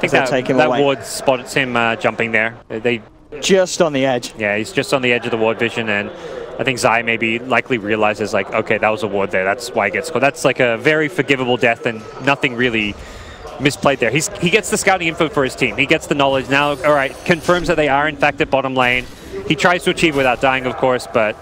S6: I think that ward spots him jumping there. They
S5: just on the edge.
S6: Yeah, he's just on the edge of the ward vision, and I think Zai maybe likely realizes like, okay, that was a ward there. That's why he gets caught. That's like a very forgivable death, and nothing really misplayed there. He gets the scouting info for his team. He gets the knowledge now. All right, confirms that they are in fact at bottom lane. He tries to achieve without dying, of course, but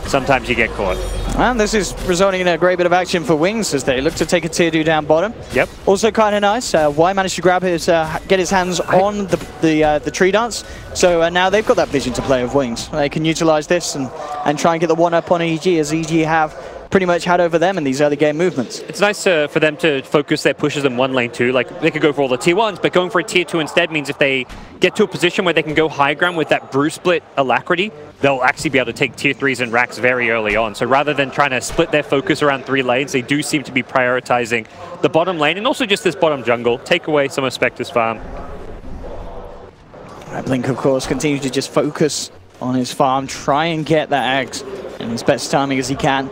S6: sometimes you get caught.
S5: And this is resulting in a great bit of action for Wings as they look to take a tier 2 down bottom.
S6: Yep.
S5: Also kind of nice. Y managed to grab his, get his hands on the tree dance. So now they've got that vision to play with Wings. They can utilize this and try and get the one up on EG, as EG have pretty much had over them in these early game movements.
S6: It's nice for them to focus their pushes in one lane too. Like they could go for all the tier 1s, but going for a tier 2 instead means if they get to a position where they can go high ground with that brew split alacrity, they'll actually be able to take tier 3s and racks very early on. So rather than trying to split their focus around 3 lanes, they do seem to be prioritizing the bottom lane and also just this bottom jungle. Take away some of Spectre's farm.
S5: bLink, of course, continues to just focus on his farm, try and get that Axe in his best timing as he can.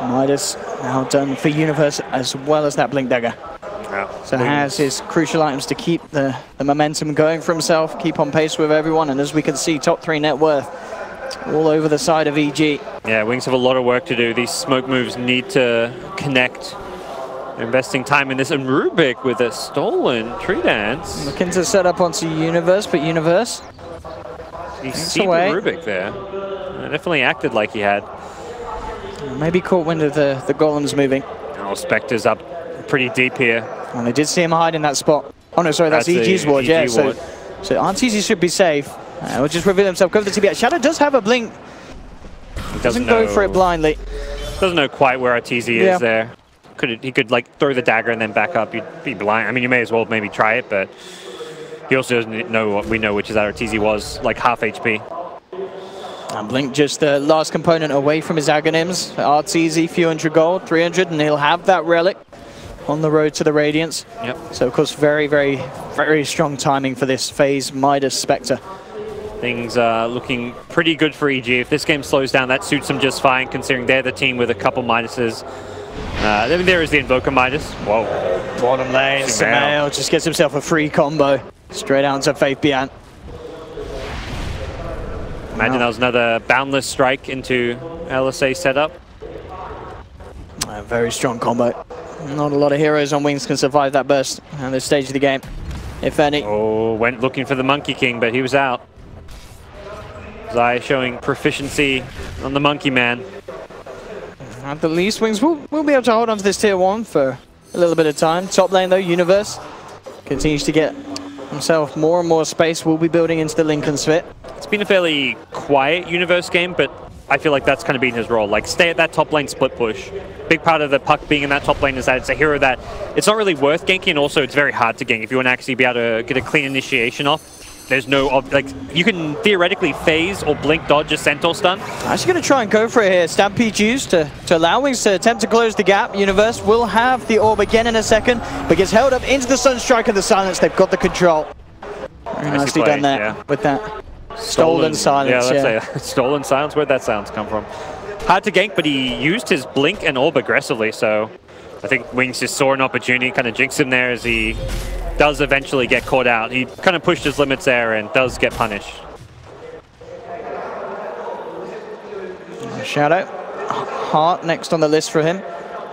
S5: Midas now done for Universe as well as that Blink Dagger.
S6: Yeah.
S5: So has his crucial items to keep the momentum going for himself, keep on pace with everyone, and as we can see, top 3 net worth all over the side of EG.
S6: Yeah, Wings have a lot of work to do. These smoke moves need to connect. They're investing time in this, and Rubik with a stolen tree dance.
S5: Looking to set up onto Universe, but Universe
S6: He see Rubik there. Definitely acted like he had.
S5: Maybe caught wind of the golems moving.
S6: Oh, Spectre's up pretty deep here.
S5: And they did see him hide in that spot. Oh no, sorry, that's EG's ward, yeah. So Arteezy should be safe. Will just reveal himself, go for the TBS. Shadow does have a blink.
S6: He
S5: doesn't go for it blindly.
S6: Doesn't know quite where Arteezy is there. He could like throw the dagger and then back up. You'd be blind. I mean, you may as well maybe try it, but he also doesn't know what we know, which is that Arteezy was like half HP.
S5: And Blink just the last component away from his Aghanims. Arteezy, few hundred gold, 300, and he'll have that relic on the road to the Radiance.
S6: Yep.
S5: So of course, very, very, very strong timing for this phase Midas Spectre.
S6: Things are looking pretty good for EG. If this game slows down, that suits them just fine, considering they're the team with a couple Midases. There is the Invoker Midas. Whoa.
S5: Bottom lane, Sumail just gets himself a free combo. Straight out to Faith Beyond.
S6: Imagine that was another boundless strike into LSA setup.
S5: A very strong combo. Not a lot of heroes on Wings can survive that burst at this stage of the game, if any.
S6: Oh, went looking for the Monkey King, but he was out. Zai showing proficiency on the Monkey Man.
S5: At the least, Wings will be able to hold on to this tier 1 for a little bit of time. Top lane though, Universe continues to get himself more and more space. Will be building into the Lincoln Sphere.
S6: It's been a fairly quiet Universe game, but I feel like that's kind of been his role. Like, stay at that top lane split push. Big part of the Puck being in that top lane is that it's a hero that it's not really worth ganking, and also it's very hard to gank. If you want to actually be able to get a clean initiation off, there's no, like, you can theoretically phase or blink dodge a Centaur stun.
S5: Actually going to try and go for it here. Stampede used to allow Wings to attempt to close the gap. Universe will have the orb again in a second, but gets held up into the Sunstrike and the silence. They've got the control. Very nicely done there with that. Stolen silence,
S6: yeah. Let's say stolen silence. Where'd that sounds come from? Hard to gank, but he used his blink and orb aggressively, so I think Wings just saw an opportunity, kind of jinxed him there as he does eventually get caught out. He kind of pushed his limits there and does get punished.
S5: Shadow, Heart next on the list for him.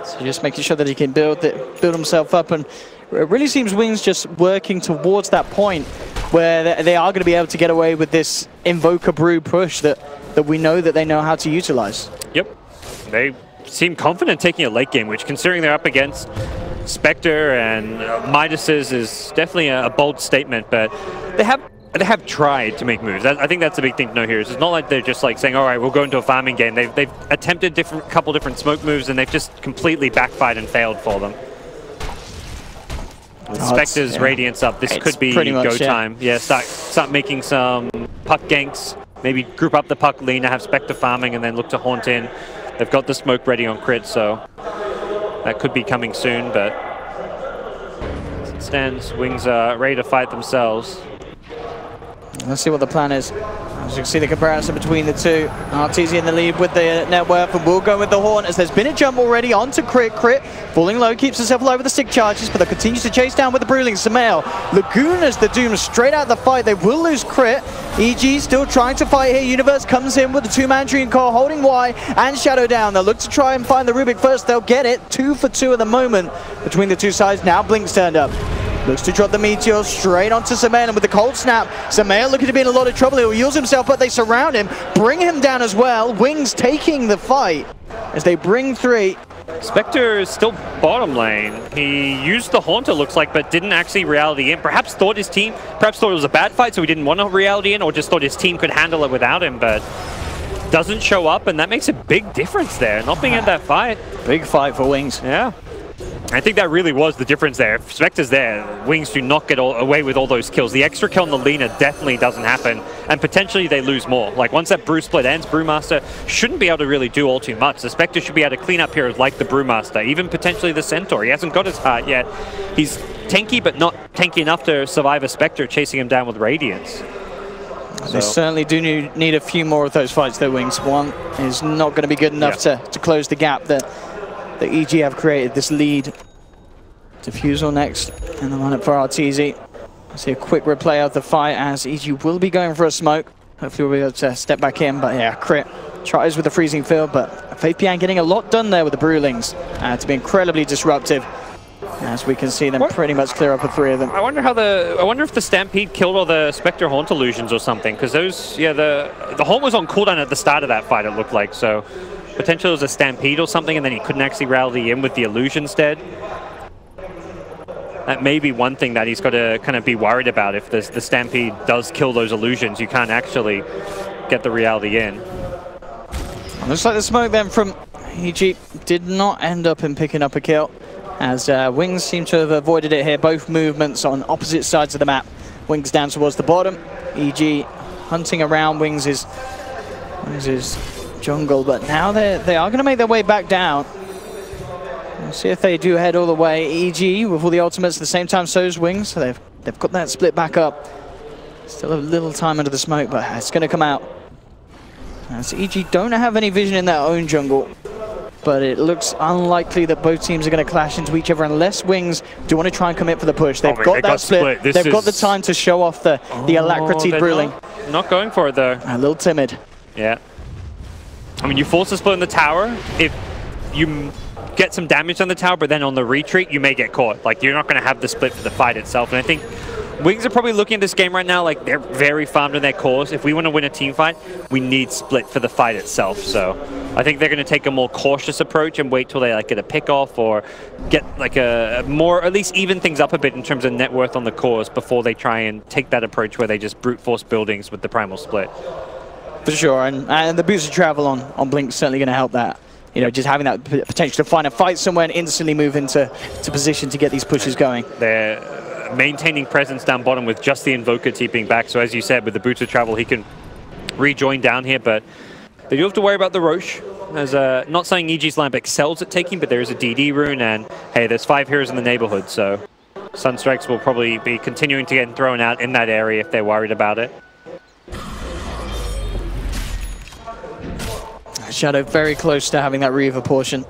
S5: So just making sure that he can build himself up, and it really seems Wings just working towards that point where they are going to be able to get away with this Invoker Brew push that we know that they know how to utilize.
S6: Yep, they seem confident taking a late game, which considering they're up against Spectre and Midas's is definitely a bold statement, but they have tried to make moves. I think that's the big thing to know here. It's not like they're just like saying, all right, we'll go into a farming game. They've attempted couple different smoke moves, and they've just completely backfired and failed for them. With Spectre's Radiance up, this could be go time. Yeah, start making some puck ganks, maybe group up the puck Lina, have Spectre farming, and then look to haunt in. They've got the smoke ready on crit, so that could be coming soon, but as it stands, Wings are ready to fight themselves.
S5: Let's see what the plan is. As you can see the comparison between the two. RTZ in the lead with the net worth, and we'll go with the Horn as there's been a jump already onto Crit. Crit falling low, keeps himself alive with the stick charges, but they continues to chase down with the Bruling. Sumail, Lagunas, the Doom straight out the fight. They will lose Crit. EG still trying to fight here. Universe comes in with the two-man Dream Core holding Y and Shadow down. They'll look to try and find the Rubik first. They'll get it. 2 for 2 at the moment between the two sides. Now Blink's turned up. Looks to drop the Meteor straight onto Sumail, and with the cold snap, Sumail looking to be in a lot of trouble. He'll use himself, but they surround him, bring him down as well. Wings taking the fight as they bring 3.
S6: Spectre is still bottom lane. He used the Haunt, it looks like, but didn't actually reality in. Perhaps thought it was a bad fight, so he didn't want to reality in, or just thought his team could handle it without him, but doesn't show up, and that makes a big difference there, not being in that fight.
S5: Big fight for Wings.
S6: Yeah. I think that really was the difference there. If Spectre's there, Wings do not get away with all those kills. The extra kill on the Lina definitely doesn't happen, and potentially they lose more. Like, once that Brew split ends, Brewmaster shouldn't be able to really do all too much. The Spectre should be able to clean up heroes like the Brewmaster, even potentially the Centaur. He hasn't got his heart yet. He's tanky, but not tanky enough to survive a Spectre chasing him down with Radiance.
S5: They certainly do need a few more of those fights, though, Wings. One is not going to be good enough to close the gap that the EG have created. This lead. Diffusal next in the lineup for RTZ. See a quick replay of the fight as EG will be going for a smoke. Hopefully we'll be able to step back in, but yeah, Crit tries with the freezing field, but Faith Pian getting a lot done there with the Brewlings to be incredibly disruptive. As we can see them pretty much clear up with 3 of them.
S6: I wonder if the Stampede killed all the Spectre Haunt illusions or something, because those, the Haunt was on cooldown at the start of that fight, it looked like, so potentially it was a Stampede or something, and then he couldn't actually rally in with the illusion instead. That may be one thing that he's got to kind of be worried about. If the Stampede does kill those illusions, you can't actually get the reality in.
S5: Looks like the smoke then from EG did not end up in picking up a kill, as Wings seem to have avoided it here. Both movements on opposite sides of the map. Wings down towards the bottom. EG hunting around Wings' jungle, but now they are going to make their way back down. We'll see if they do head all the way. EG with all the ultimates at the same time, so's Wings. So they've got that split back up. Still a little time under the smoke, but it's going to come out. As EG don't have any vision in their own jungle, but it looks unlikely that both teams are going to clash into each other unless Wings do want to try and commit for the push. They've got that split. They've got the time to show off the alacrity Brewling.
S6: Not going for it though.
S5: A little timid.
S6: Yeah. I mean, you force a split in the tower. If you get some damage on the tower, but then on the retreat, you may get caught. Like, you're not going to have the split for the fight itself. And I think Wings are probably looking at this game right now like they're very farmed in their cores. If we want to win a team fight, we need split for the fight itself. So I think they're going to take a more cautious approach and wait till they like get a pick off or get like a more, at least even things up a bit in terms of net worth on the cores before they try and take that approach where they just brute force buildings with the primal split.
S5: For sure, and the boost of travel on Blink is certainly going to help that. You know, just having that potential to find a fight somewhere and instantly move into position to get these pushes going.
S6: They're maintaining presence down bottom with just the Invoker TPing back. So as you said, with the boots of travel, he can rejoin down here. But they do have to worry about the Roche. There's not saying EG's lineup excels at taking, but there is a DD rune, and hey, there's 5 heroes in the neighborhood. So Sunstrikes will probably be continuing to get thrown out in that area if they're worried about it.
S5: Shadow very close to having that Reaver portion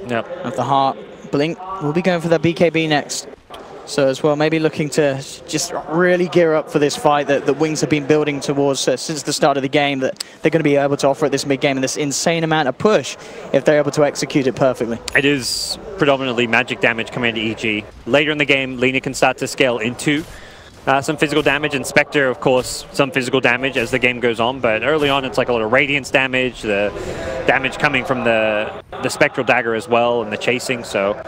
S5: of the heart. Blink will be going for that BKB next. So as well, maybe looking to just really gear up for this fight that the Wings have been building towards since the start of the game, that they're going to be able to offer at this mid-game and this insane amount of push if they're able to execute it perfectly.
S6: It is predominantly magic damage coming into EG. Later in the game, Lina can start to scale into some physical damage, and Spectre, of course, some physical damage as the game goes on, but early on it's like a lot of Radiance damage, the damage coming from the Spectral Dagger as well, and the chasing, so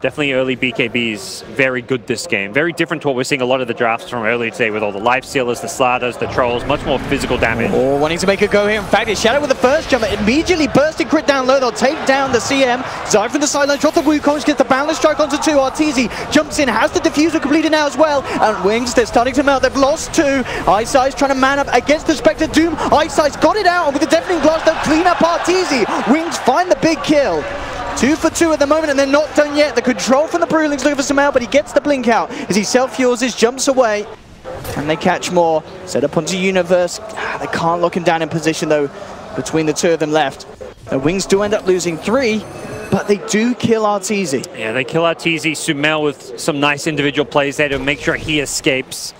S6: definitely early BKBs very good this game. Very different to what we're seeing a lot of the drafts from earlier today with all the Life Stealers, the Slatters, the Trolls, much more physical damage.
S5: Oh, wanting to make a go here. In fact, it's Shadow with the first jump, immediately bursting crit down low. They'll take down the CM. Zai from the sideline, shot the Loucas, gets the Boundless Strike onto 2. Arteezy jumps in, has the Diffuser completed now as well. And Wings, they're starting to melt. They've lost 2. Eyesight trying to man up against the Spectre. Doom, Eyesight's got it out, and with the Deafening Blast, they'll clean up Arteezy. Wings find the big kill. 2 for 2 at the moment, and they're not done yet. The control from the Brewlings looking for Sumail, but he gets the blink out as he self-fuels his, jumps away, and they catch more. Set up onto Universe. They can't lock him down in position, though, between the 2 of them left. The Wings do end up losing 3, but they do kill Arteezy.
S6: Yeah, they kill Arteezy. Sumail with some nice individual plays there to make sure he escapes.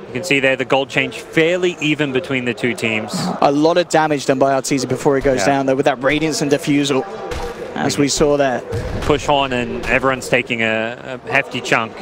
S6: You can see there the gold change fairly even between the 2 teams.
S5: A lot of damage done by Arteezy before he goes down, though, with that Radiance and Diffusal, as we saw there.
S6: Push on, and everyone's taking a hefty chunk.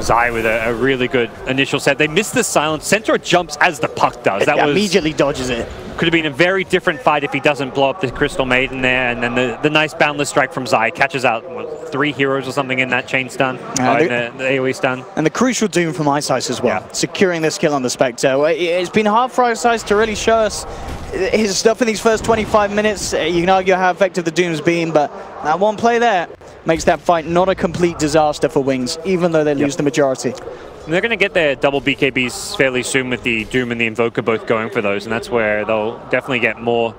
S6: Zai with a really good initial set. They missed the silence. Centaur jumps as the puck does. That was
S5: immediately dodges it.
S6: Could have been a very different fight if he doesn't blow up the Crystal Maiden there. And then the nice Boundless Strike from Zai catches out, what, 3 heroes or something in that chain stun, in the AoE stun.
S5: And the crucial Doom from Eyesight as well, securing this kill on the Spectre. It's been hard for Eyesight to really show us his stuff in these first 25 minutes. You can argue how effective the Doom's been, but that one play there makes that fight not a complete disaster for Wings, even though they lose the majority.
S6: And they're going to get their double BKBs fairly soon with the Doom and the Invoker both going for those, and that's where they'll definitely get more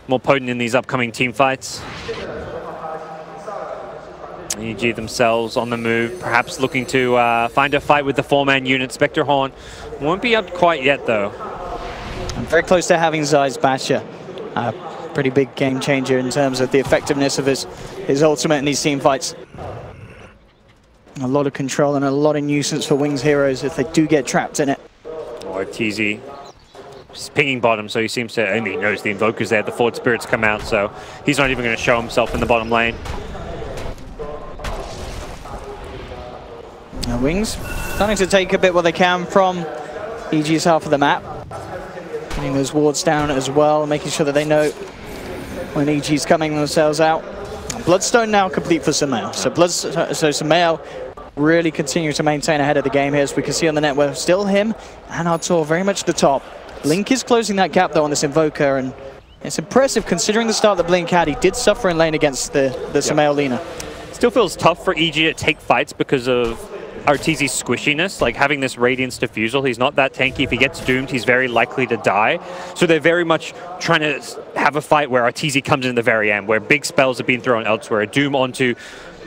S6: potent in these upcoming team fights. EG themselves on the move, perhaps looking to find a fight with the 4-man unit. Spectre Horn won't be up quite yet, though.
S5: I'm very close to having Zai's Basher. Pretty big game changer in terms of the effectiveness of his ultimate in these team fights. A lot of control and a lot of nuisance for Wings heroes if they do get trapped in it.
S6: Arteezy just pinging bottom, so he seems to, I mean, he knows the Invoker's there, the Forward Spirits come out, so he's not even going to show himself in the bottom lane.
S5: Now Wings starting to take a bit what they can from EG's half of the map. Getting those wards down as well, making sure that they know when EG's coming themselves out. Bloodstone now complete for Sumail. So Sumail really continues to maintain ahead of the game here, as we can see on the network. Still him and Artur very much at the top. Blink is closing that gap though on this Invoker, and it's impressive considering the start that Blink had. He did suffer in lane against the Sumail Lina.
S6: Still feels tough for EG to take fights because of Arteezy's squishiness, like having this Radiance Diffusal. He's not that tanky. If he gets doomed, he's very likely to die. So they're very much trying to have a fight where Arteezy comes in the very end, where big spells are being thrown elsewhere. A Doom onto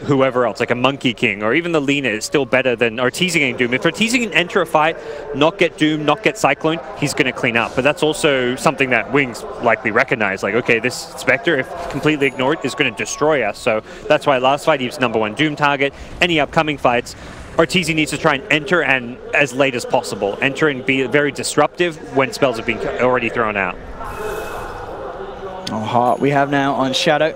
S6: whoever else, like a Monkey King, or even the Lina is still better than Arteezy getting Doom. If Arteezy can enter a fight, not get Doom, not get Cyclone, he's going to clean up. But that's also something that Wings likely recognize. Like, okay, this Spectre, if completely ignored, is going to destroy us. So that's why last fight he was #1 Doom target. Any upcoming fights, Arteezy needs to try and enter and as late as possible. Enter and be very disruptive when spells have been already thrown out.
S5: Oh, Heart we have now on Shadow.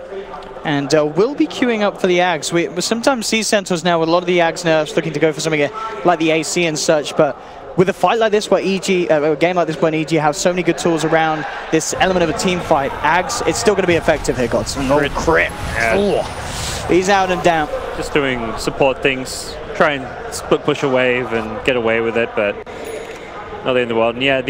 S5: And we'll be queuing up for the Ags. We sometimes see Centaurs now with a lot of the Ags nerfs looking to go for something like the AC and such, but with a fight like this where EG, a game like this where EG have so many good tools around this element of a team fight, Ags, it's still going to be effective here, GoDz. Crit. Yeah. He's out and down.
S6: Just doing support things, try and split push a wave and get away with it, but not in the world. And yeah,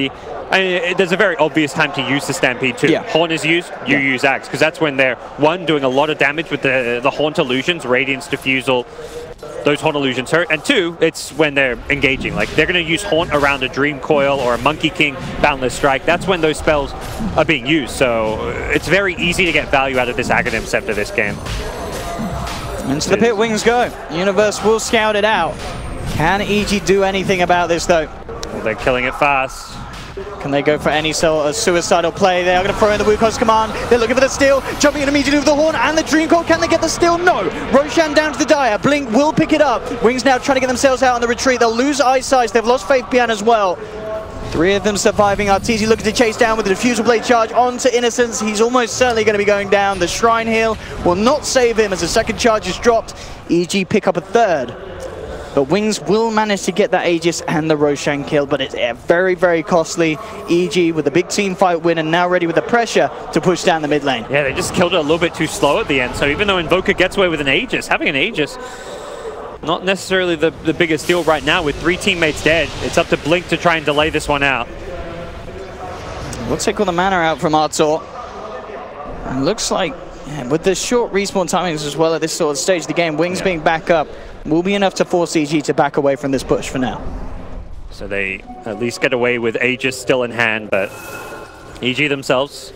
S6: there's a very obvious time to use the Stampede too.
S5: Yeah.
S6: Horn is used, you use Axe, because that's when they're, one, doing a lot of damage with the Haunt illusions, Radiance, Diffusal, those Haunt illusions hurt, and two, it's when they're engaging. Like, they're going to use Haunt around a Dream Coil or a Monkey King, Boundless Strike. That's when those spells are being used, so it's very easy to get value out of this Aghanim Scepter this game.
S5: Into the pit Wings go. Universe will scout it out. Can EG do anything about this though?
S6: Well, they're killing it fast.
S5: Can they go for any sort of suicidal play? They are going to throw in the Loucas command. They're looking for the steal, jumping in immediately with the horn and the dream coil. Can they get the steal? No. Roshan down to the Dire. bLink will pick it up. Wings now trying to get themselves out on the retreat. They'll lose eyesight. They've lost Faith Pian as well. 3 of them surviving. Arteezy looking to chase down with the diffusal blade charge onto Innocence. He's almost certainly going to be going down. The Shrine Heal will not save him as the second charge is dropped. EG pick up a third. But Wings will manage to get that Aegis and the Roshan kill, but it's very, very costly. EG with a big team fight win and now ready with the pressure to push down the mid lane.
S6: Yeah, they just killed it a little bit too slow at the end. So even though Invoker gets away with an Aegis, having an Aegis, not necessarily the biggest deal right now with 3 teammates dead. It's up to bLink to try and delay this one out.
S5: We'll take all the mana out from Artur. And looks like, yeah, with the short respawn timings as well at this sort of stage of the game, Wings being back up will be enough to force EG to back away from this push for now.
S6: So they at least get away with Aegis still in hand, but EG themselves,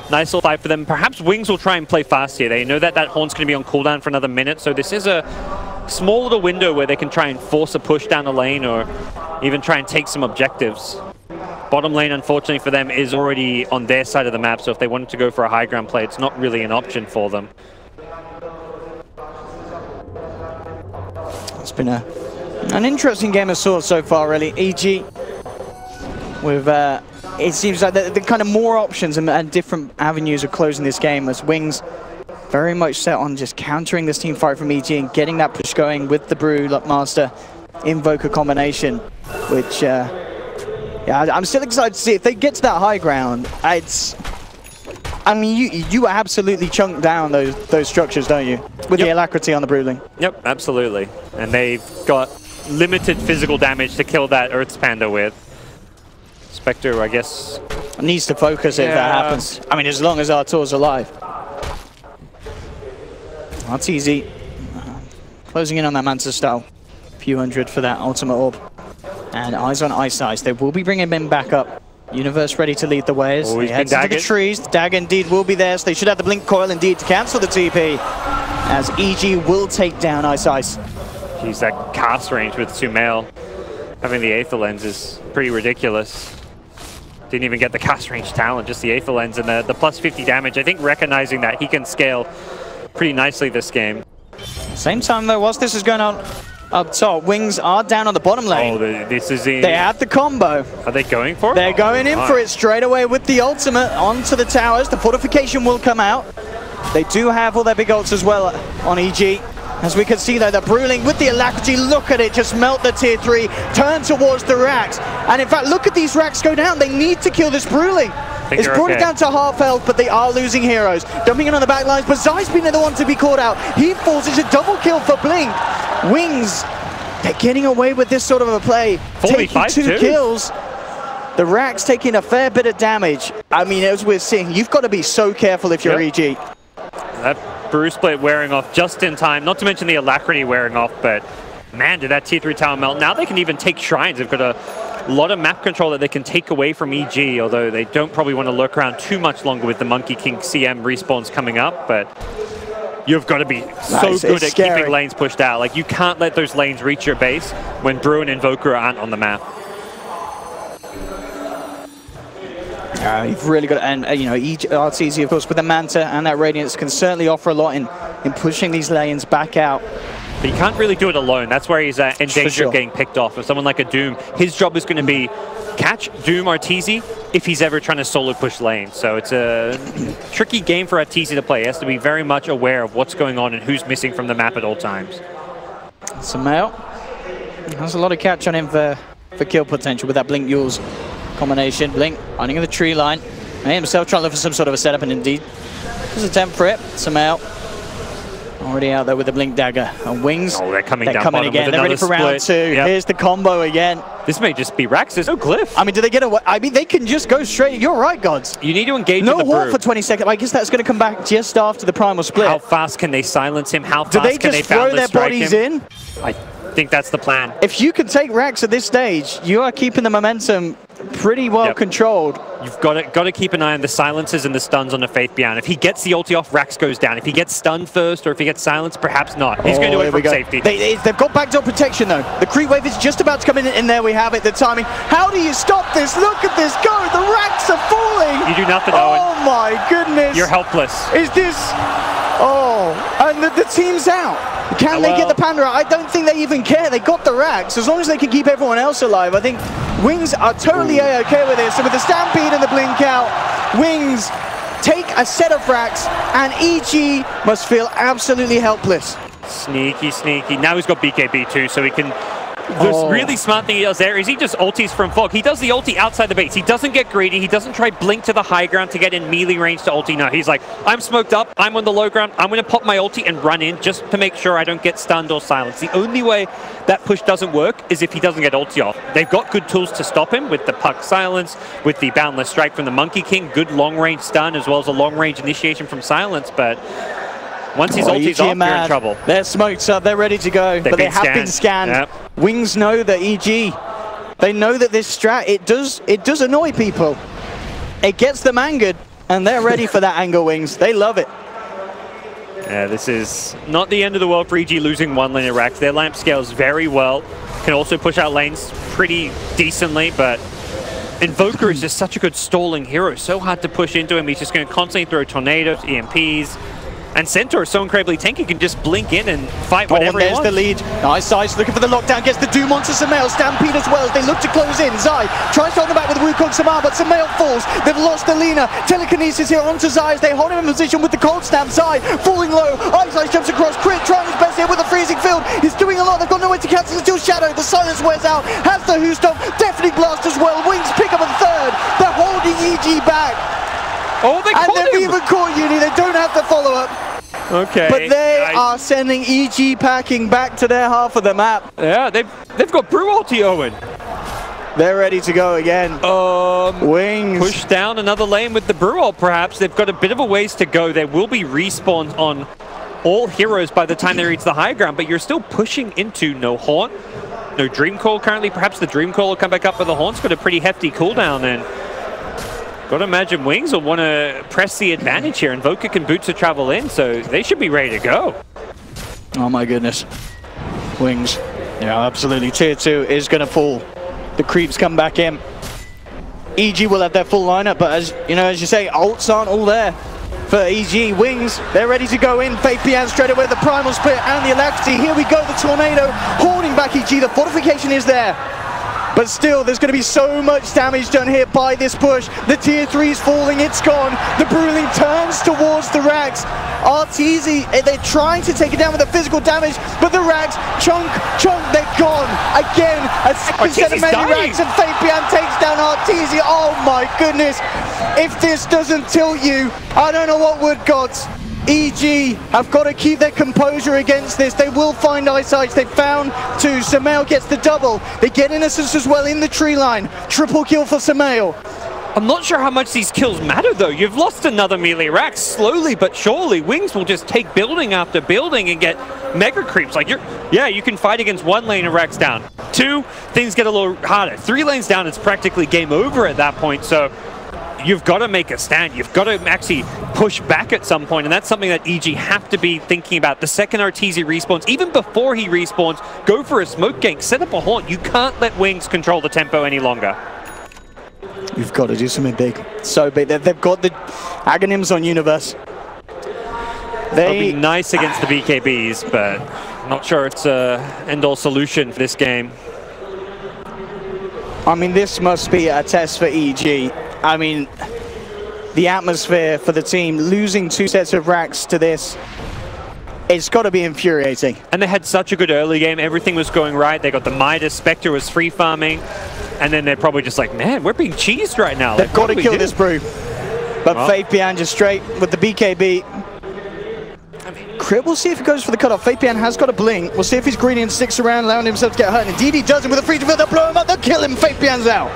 S6: nice little fight for them. Perhaps Wings will try and play fast here. They know that that Horn's going to be on cooldown for another minute, so this is a small little window where they can try and force a push down the lane or even try and take some objectives. Bottom lane, unfortunately for them, is already on their side of the map, so if they wanted to go for a high ground play, it's not really an option for them.
S5: It's been an interesting game of sorts so far, really. EG with, it seems like the kind of more options and different avenues of closing this game as Wings very much set on just countering this team fight from EG and getting that push going with the Brew Master Invoker combination, which, yeah, I'm still excited to see if they get to that high ground. I mean, you absolutely chunk down those structures, don't you? With the alacrity on the Broodling.
S6: Yep, absolutely. And they've got limited physical damage to kill that Earth Panda with. Spectre, I guess,
S5: needs to focus if that happens. I mean, as long as Artur's alive. That's easy. Closing in on that Manta style. Few hundred for that ultimate orb. And eyes on Ice Ice. They will be bringing him back up. Universe ready to lead the way as he heads into the trees. The dagger indeed will be there, so they should have the blink coil indeed to cancel the TP. As EG will take down Ice Ice.
S6: Jeez, that cast range with Sumail having the Aether Lens is pretty ridiculous. Didn't even get the cast range talent, just the Aether Lens and the plus 50 damage. I think recognizing that he can scale pretty nicely this game.
S5: Same time though, whilst this is going on up top, Wings are down on the bottom lane.
S6: Oh, this is in.
S5: They have the combo.
S6: Are they going for it?
S5: They're going in for it straight away with the ultimate onto the towers. The fortification will come out. They do have all their big ults as well on EG. As we can see though, the Broodling with the alacrity, look at it, just melt the tier 3, turn towards the racks. And in fact, look at these racks go down. They need to kill this Broodling. It's brought it down to half health, but they are losing heroes. Dumping in on the back lines, but Zai's been the one to be caught out. He falls, it's a double kill for bLink. Wings, they're getting away with this sort of a play. Taking 2 kills. The racks taking a fair bit of damage. I mean, as we're seeing, you've got to be so careful if you're EG.
S6: That Brew Split wearing off just in time, not to mention the alacrity wearing off, but man, did that tier 3 tower melt. Now they can even take shrines. They've got a lot of map control that they can take away from EG, although they don't probably want to lurk around too much longer with the Monkey King CM respawns coming up, but you've got to be so good at keeping lanes pushed out. Like, you can't let those lanes reach your base when Brew and Invoker aren't on the map.
S5: You've really got to, and you know, Arteezy, of course, with the Manta and that Radiance can certainly offer a lot in pushing these lanes back out.
S6: But you can't really do it alone. That's where he's in danger of getting picked off. With someone like a Doom, his job is going to be catch Doom Arteezy if he's ever trying to solo push lane. So it's a tricky game for Arteezy to play. He has to be very much aware of what's going on and who's missing from the map at all times.
S5: Sumail has a lot of catch on him for kill potential with that bLink Yules combination. bLink running in the tree line. And himself trying to look for some sort of a setup, and indeed there's a attempt for it. Sumail already out there with the bLink dagger. And Wings,
S6: oh, they're coming down
S5: coming again. They're ready for round 2. Yep. Here's the combo again.
S6: This may just be Raxus. No Glyph.
S5: I mean, do they get away? I mean, they can just go straight. You're right, GoDz.
S6: You need to engage
S5: no
S6: with the
S5: wall for 20 seconds. I guess that's going to come back just after the primal split.
S6: How fast can they silence him? How fast
S5: do they
S6: can
S5: just
S6: they
S5: throw their bodies in?
S6: I think that's the plan.
S5: If you can take Rax at this stage, you are keeping the momentum pretty well controlled.
S6: You've got to keep an eye on the silences and the stuns on the Faith Beyond. If he gets the ulti off, Rax goes down. If he gets stunned first, or if he gets silenced, perhaps not. He's going to do it from safety.
S5: They've got backdoor protection though. The creep wave is just about to come in, and there we have it. The timing. How do you stop this? Look at this go! The Rax are falling.
S6: You do nothing, Owen.
S5: Oh my goodness!
S6: You're helpless.
S5: Is this? Oh, and the team's out. Can they get the Panda out? I don't think they even care. They got the Rax. As long as they can keep everyone else alive, I think Wings are totally A-okay with this. So with the Stampede and the Blink out, Wings take a set of Rax, and EG must feel absolutely helpless.
S6: Sneaky, sneaky. Now he's got BKB too, so he can... The really smart thing he does there is he just ultis from Fog. He does the ulti outside the base. He doesn't get greedy. He doesn't try blink to the high ground to get in melee range to ulti. No, he's like, I'm smoked up. I'm on the low ground. I'm going to pop my ulti and run in just to make sure I don't get stunned or silenced. The only way that push doesn't work is if he doesn't get ulti off. They've got good tools to stop him with the Puck Silence, with the Boundless Strike from the Monkey King, good long-range stun, as well as a long-range initiation from Silence, but... Once his ulti's off, you're in trouble.
S5: They're smoked up, they're ready to go, but they have been scanned. Yep. Wings know that EG, they know that this strat, it does annoy people. It gets them angered, and they're ready for that anger, Wings. They love it.
S6: Yeah, this is not the end of the world for EG losing one lane of Rax. Their lamp scales very well, can also push out lanes pretty decently, but Invoker is just such a good stalling hero. So hard to push into him. He's just going to constantly throw tornadoes, EMPs. And Centaur is so incredibly tanky, can just blink in and fight whatever he wants.
S5: There's the lead. Nice size, looking for the lockdown, gets the Doom onto Sumail. Stampede as well as they look to close in. Zai tries to hold them back with Wukong Samar, but Sumail falls. They've lost the Lina. Telekinesis here onto Zai as they hold him in position with the cold snap. Zai falling low. Ice jumps across. Crit trying his best here with a freezing field. He's doing a lot. They've got nowhere to cancel until Shadow. The silence wears out. Has the Who-Stop. Deafening Blast as well. Wings pick up a third. They're holding EG back.
S6: Oh, they caught him.
S5: And they've even caught Uni. They don't have to follow up.
S6: Okay.
S5: But they are sending EG packing back to their half of the map.
S6: Yeah, they've got Brew ulti, Owen.
S5: They're ready to go again. Wings.
S6: Push down another lane with the Brew ult, perhaps. They've got a bit of a ways to go. There will be respawns on all heroes by the time they reach the high ground, but you're still pushing into no Haunt, no Dream Call currently. Perhaps the Dream Call will come back up, but the Haunt's got a pretty hefty cooldown, and got to imagine Wings will want to press the advantage here. Invoker can boot to travel in, so they should be ready to go.
S5: Oh my goodness. Wings. Yeah, absolutely. Tier 2 is going to fall. The creeps come back in. EG will have their full lineup, but as you say, ults aren't all there for EG. Wings, they're ready to go in. Faith Pian straight away, the Primal Split and the Alacrity. Here we go, the Tornado holding back EG. The fortification is there. But still, there's going to be so much damage done here by this push. The tier 3's falling, it's gone. The Bruling turns towards the Rax. Arteezy, they're trying to take it down with the physical damage, but the Rax, chunk, they're gone. Again, a second set of many Rax, and Fabian takes down Arteezy. Oh my goodness. If this doesn't tilt you, I don't know what would, GoDz. EG have got to keep their composure against this. They will find eyesight. They found two. Sumail gets the double. They get Innocence as well in the tree line. Triple kill for Sumail.
S6: I'm not sure how much these kills matter though. You've lost another melee Rax. Slowly but surely, Wings will just take building after building and get mega creeps. Like you can fight against one lane of Rax down. 2, things get a little harder. 3 lanes down, it's practically game over at that point. So you've got to make a stand. You've got to actually push back at some point, and that's something that EG have to be thinking about. The second Arteezy respawns, even before he respawns, go for a smoke gank, set up a Haunt. You can't let Wings control the tempo any longer.
S5: You've got to do something big. So big. They've got the Aghanims on Universe.
S6: They'll be nice against the BKBs, but I'm not sure it's a end-all solution for this game.
S5: I mean, this must be a test for EG. I mean, the atmosphere for the team, losing 2 sets of Rax to this, it's got to be infuriating.
S6: And they had such a good early game. Everything was going right. They got the Midas. Spectre was free farming. And then they're probably just like, man, we're being cheesed right now.
S5: They've got to kill this Brew. But Faith Pian just straight with the BKB. Crit, we'll see if he goes for the cutoff. Faith Pian has got a blink. We'll see if he's greedy and sticks around, allowing himself to get hurt. And indeed he does, and with a free to field, they'll blow him up, they'll kill him. Faith Pian's out.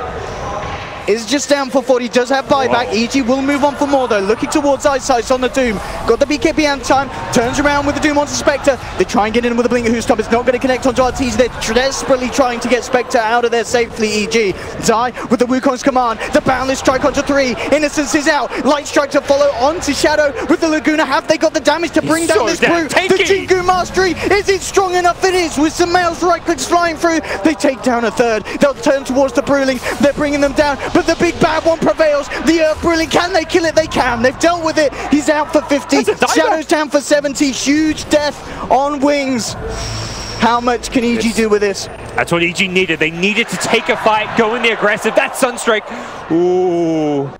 S5: is just down for 40, does have buyback. EG will move on for more though, looking towards Eyesight on the Doom. Got the BKB and time, turns around with the Doom onto Spectre. They try and get in with the Blink Who's Top. It's not going to connect onto RTZ. They're desperately trying to get Spectre out of there safely, EG. Die with the Wukong's command. The Boundless Strike onto 3. Innocence is out. Light Strike to follow onto Shadow with the Laguna. Have they got the damage to bring down this crew? The Jingu Mastery, is it strong enough? It is, with Sumail's right clicks flying through. They take down a third. They'll turn towards the Brewling. They're bringing them down, but the big bad one prevails. The Earth Brewling, can they kill it? They can. They've dealt with it. He's out for 50. Shadow's down for 70. Huge death on Wings. How much can EG do with this?
S6: That's what EG needed. They needed to take a fight, go in the aggressive. That Sunstrike. Ooh.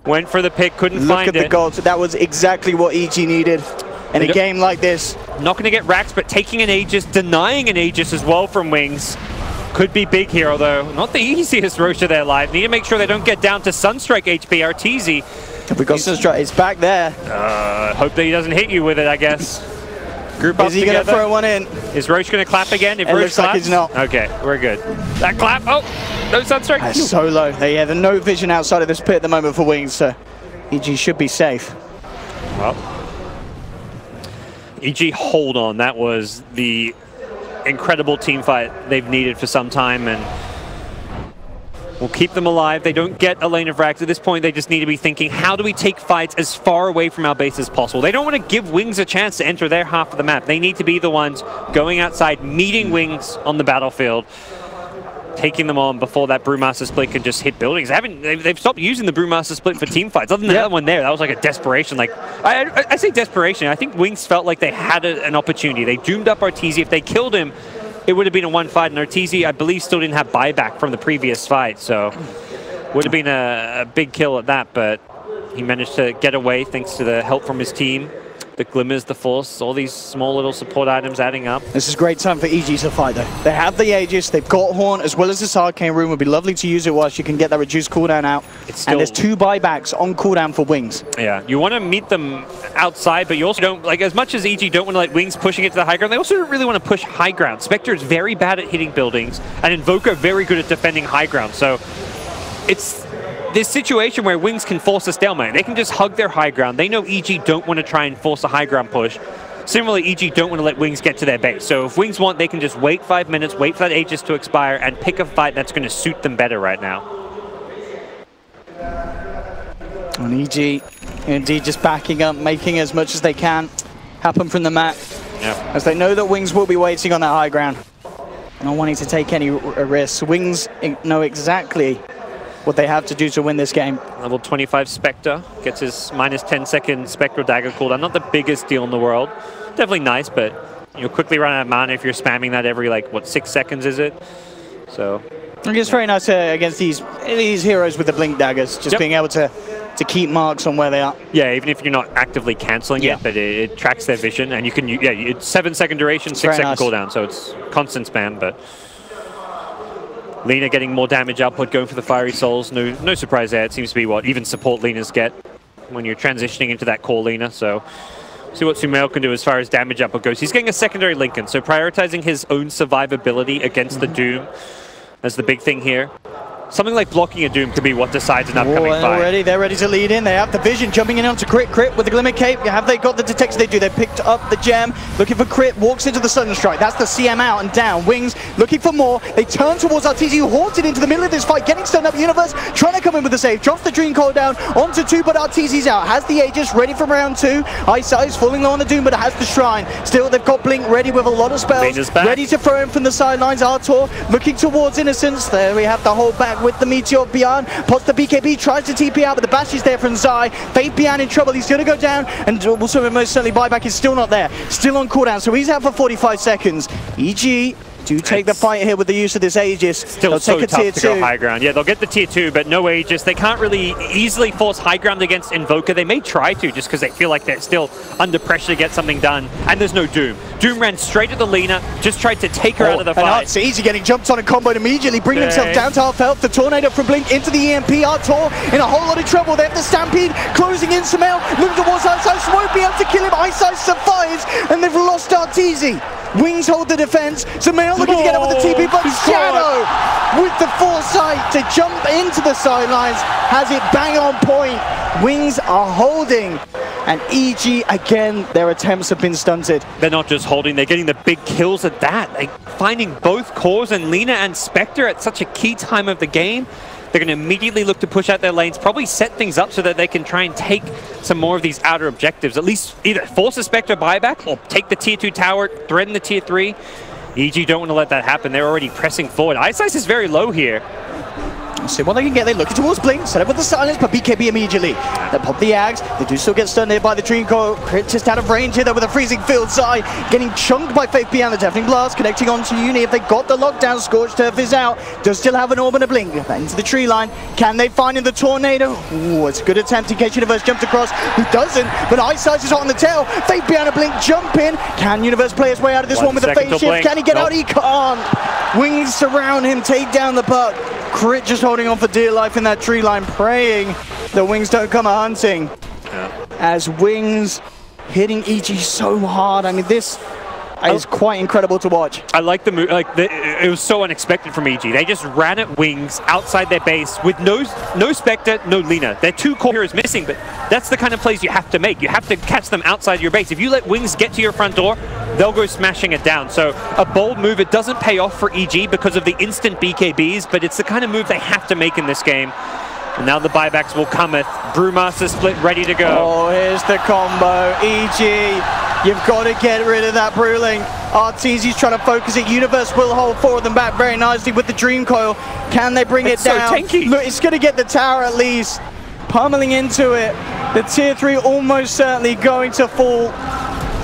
S6: Went for the pick, couldn't find it.
S5: Look at the gold. That was exactly what EG needed in a game like this.
S6: Not going to get racks, but taking an Aegis, denying an Aegis as well from Wings. Could be big here, although not the easiest Roche of their life. Need to make sure they don't get down to Sunstrike HP. RTZ.
S5: We got Sunstrike. It's back there.
S6: Hope that he doesn't hit you with it, I guess. Group up
S5: Is he going to throw one in?
S6: Is Roche going to clap again? If
S5: it
S6: Roche
S5: looks like he's not.
S6: Okay, we're good. That clap. Oh, no Sunstrike.
S5: That's so low. Yeah, there's no vision outside of this pit at the moment for Wings, so EG should be safe.
S6: Well, EG, hold on. That was the incredible team fight they've needed for some time, and we'll keep them alive. They don't get a lane of racks. At this point, they just need to be thinking, how do we take fights as far away from our base as possible? They don't want to give Wings a chance to enter their half of the map. They need to be the ones going outside, meeting Wings on the battlefield, taking them on before that Brewmaster Split can just hit buildings. They've stopped using the Brewmaster Split for team fights. Other than that one there, that was like a desperation. Like I say desperation. I think Wings felt like they had an opportunity. They doomed up Arteezy. If they killed him, it would have been a one fight. And Arteezy, I believe, still didn't have buyback from the previous fight, so would have been a big kill at that. But he managed to get away thanks to the help from his team. The Glimmers, the Force, all these small little support items adding up.
S5: This is great time for EG to fight though. They have the Aegis, they've got Horn, as well as this Arcane Rune. Would be lovely to use it whilst you can get that reduced cooldown out. And there's 2 buybacks on cooldown for Wings. Yeah,
S6: you want to meet them outside, but you also don't, like, as much as EG don't want to let Wings pushing it to the high ground, they also don't really want to push high ground. Spectre is very bad at hitting buildings, and Invoker very good at defending high ground. So it's this situation where Wings can force a stalemate. They can just hug their high ground. They know EG don't want to try and force a high ground push. Similarly, EG don't want to let Wings get to their base. So if Wings want, they can just wait 5 minutes, wait for that Aegis to expire, and pick a fight that's going to suit them better right now.
S5: And EG, indeed, just backing up, making as much as they can happen from the map.
S6: Yeah.
S5: As they know that Wings will be waiting on that high ground. Not wanting to take any risks. Wings know exactly what they have to do to win this game.
S6: Level 25 Spectre gets his minus 10-second Spectral Dagger cooldown. Not the biggest deal in the world. Definitely nice, but you'll quickly run out of mana if you're spamming that every, like, what, 6 seconds is it? So
S5: I guess very nice against these heroes with the blink daggers, just being able to keep marks on where they are.
S6: Yeah, even if you're not actively cancelling it, but it tracks their vision, and you can, it's 7-second duration, 6-second cooldown, so it's constant spam, but Lina getting more damage output, going for the Fiery Souls. No surprise there. It seems to be what even support Linas get when you're transitioning into that core Lina. So see what Sumail can do as far as damage output goes. He's getting a secondary Lincoln, so prioritizing his own survivability against the Doom as the big thing here. Something like blocking a Doom could be what decides an upcoming fight.
S5: They're ready to lead in. They have the vision, jumping in onto Crit with the Glimmer Cape. Have they got the detection? They do. They picked up the gem, looking for Crit, walks into the Sunstrike. That's the CM out and down. Wings looking for more. They turn towards RTZ, who haunted into the middle of this fight, getting stunned up. Universe trying to come in with the save. Drops the Dream Coil down onto 2, but RTZ's out. Has the Aegis ready for round 2. Eyesight is falling low on the Doom, but it has the Shrine. Still, they've got Blink ready with a lot of spells. Ready to throw in from the sidelines. Artor looking towards Innocence. There we have the hold back with the Meteor. Bian pots the BKB, tries to TP out, but the bash is there from Zai. Faith Bian in trouble, he's going to go down, and also most certainly buyback is still not there. Still on cooldown, so he's out for 45 seconds. EG do take the fight here with the use of this Aegis.
S6: Still so tough to go high ground. Yeah, they'll get the tier 2, but no Aegis. They can't really easily force high ground against Invoker. They may try to, just because they feel like they're still under pressure to get something done. And there's no Doom. Doom ran straight at the Lina, just tried to take her out of the fight.
S5: It's easy getting jumped on and comboed immediately, bringing himself down to half health. The Tornado from Blink into the EMP. Artor in a whole lot of trouble. They have the Stampede closing in. Sumail looking towards Eyesight, won't be able to kill him. Eyesight survives, and they've lost Arteezy. Wings hold the defense. Sumail looking to get up with the TP, but Shadow with the foresight to jump into the sidelines has it bang on point. Wings are holding. And EG, again, their attempts have been stunted.
S6: They're not just holding, they're getting the big kills at that. Like, finding both cores and Lina and Spectre at such a key time of the game. They're going to immediately look to push out their lanes, probably set things up so that they can try and take some more of these outer objectives. At least either force a Spectre buyback or take the tier 2 tower, threaten the tier 3. EG don't want to let that happen. They're already pressing forward. Ice is very low here.
S5: See what they can get. They're looking towards bLink, set up with the silence, but BKB immediately. They pop the Ags. They do still get stunned here by the Dream Coil. Crit just out of range here, though, with a freezing field side. Getting chunked by Faith beyond the Deafening Blast, connecting onto Uni. If they got the lockdown, Scorched Turf is out. Does still have an orb and a blink. Into the tree line. Can they find in the Tornado? Ooh, it's a good attempt in case Universe jumped across. Who doesn't? But Ice is hot on the tail. Faith beyond a blink, jump in. Can Universe play his way out of this one with a phase shift?
S6: Blink.
S5: Can he get out? He can't. Wings surround him, take down the puck. Crit just holding on for dear life in that tree line, praying the Wings don't come a-hunting. Yeah. As Wings hitting EG so hard. I mean, this is quite incredible to watch.
S6: I like the move. It was so unexpected from EG. They just ran at Wings outside their base with no Spectre, no Lina. Their 2 core heroes missing, but that's the kind of plays you have to make. You have to catch them outside your base. If you let Wings get to your front door, they'll go smashing it down. So a bold move. It doesn't pay off for EG because of the instant BKBs, but it's the kind of move they have to make in this game. And now the buybacks will cometh. Brewmaster split ready to go.
S5: Oh, here's the combo. EG, you've got to get rid of that bLink. Arteezy's trying to focus it. Universe will hold 4 of them back very nicely with the Dream Coil. Can they bring it down?
S6: So tanky.
S5: Look, it's going to get the tower at least. Pummeling into it. The tier 3 almost certainly going to fall.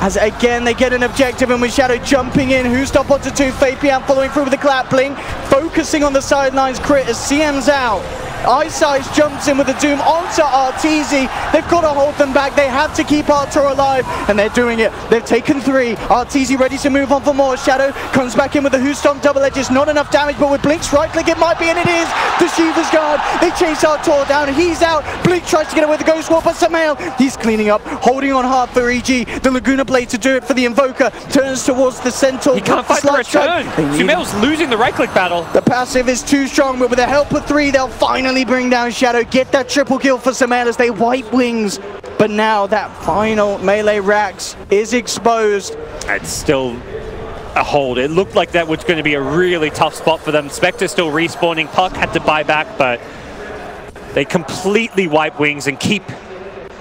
S5: As again, they get an objective, and with Shadow jumping in, who's stop onto 2, Fabian following through with the clap bLink, focusing on the sidelines. Crit as CM's out. Ice jumps in with the Doom onto Arteezy. They've got to hold them back. They have to keep Artur alive, and they're doing it. They've taken 3. Arteezy ready to move on for more. Shadow comes back in with the Who Stomp double edges. Not enough damage, but with Blink's right click, it might be, and it is. The Sheever's guard. They chase Artur down. He's out. Blink tries to get away with the Ghost Warp, but Sumail, he's cleaning up, holding on hard for EG. The Laguna Blade to do it for the Invoker. Turns towards the Centaur.
S6: He can't fight the return. Sumail's losing the right click battle.
S5: The passive is too strong, but with the help of 3, they'll finally bring down Shadow, get that triple kill for Sumail as they wipe Wings. But now that final melee Rax is exposed.
S6: It's still a hold. It looked like that was going to be a really tough spot for them. Spectre still respawning. Puck had to buy back, but they completely wipe Wings and keep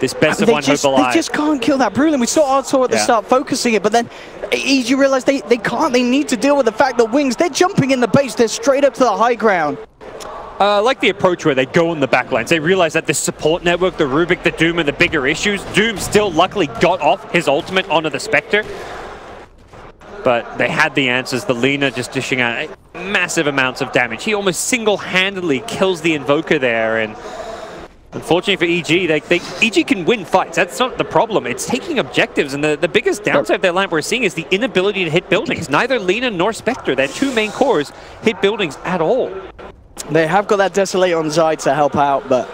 S6: this best of one hope alive.
S5: They just can't kill that bLink. We saw Artur at the start focusing it, but then EG realized they can't. They need to deal with the fact that Wings, they're jumping in the base. They're straight up to the high ground.
S6: I like the approach where they go on the backlines. They realize that the support network, the Rubik, the Doom, are the bigger issues. Doom still luckily got off his ultimate onto the Spectre. But they had the answers. The Lina just dishing out massive amounts of damage. He almost single-handedly kills the Invoker there. And unfortunately for EG, EG can win fights. That's not the problem. It's taking objectives. And the biggest downside of their lineup we're seeing is the inability to hit buildings. Neither Lina nor Spectre, their 2 main cores, hit buildings at all.
S5: They have got that Desolate on Zai to help out, but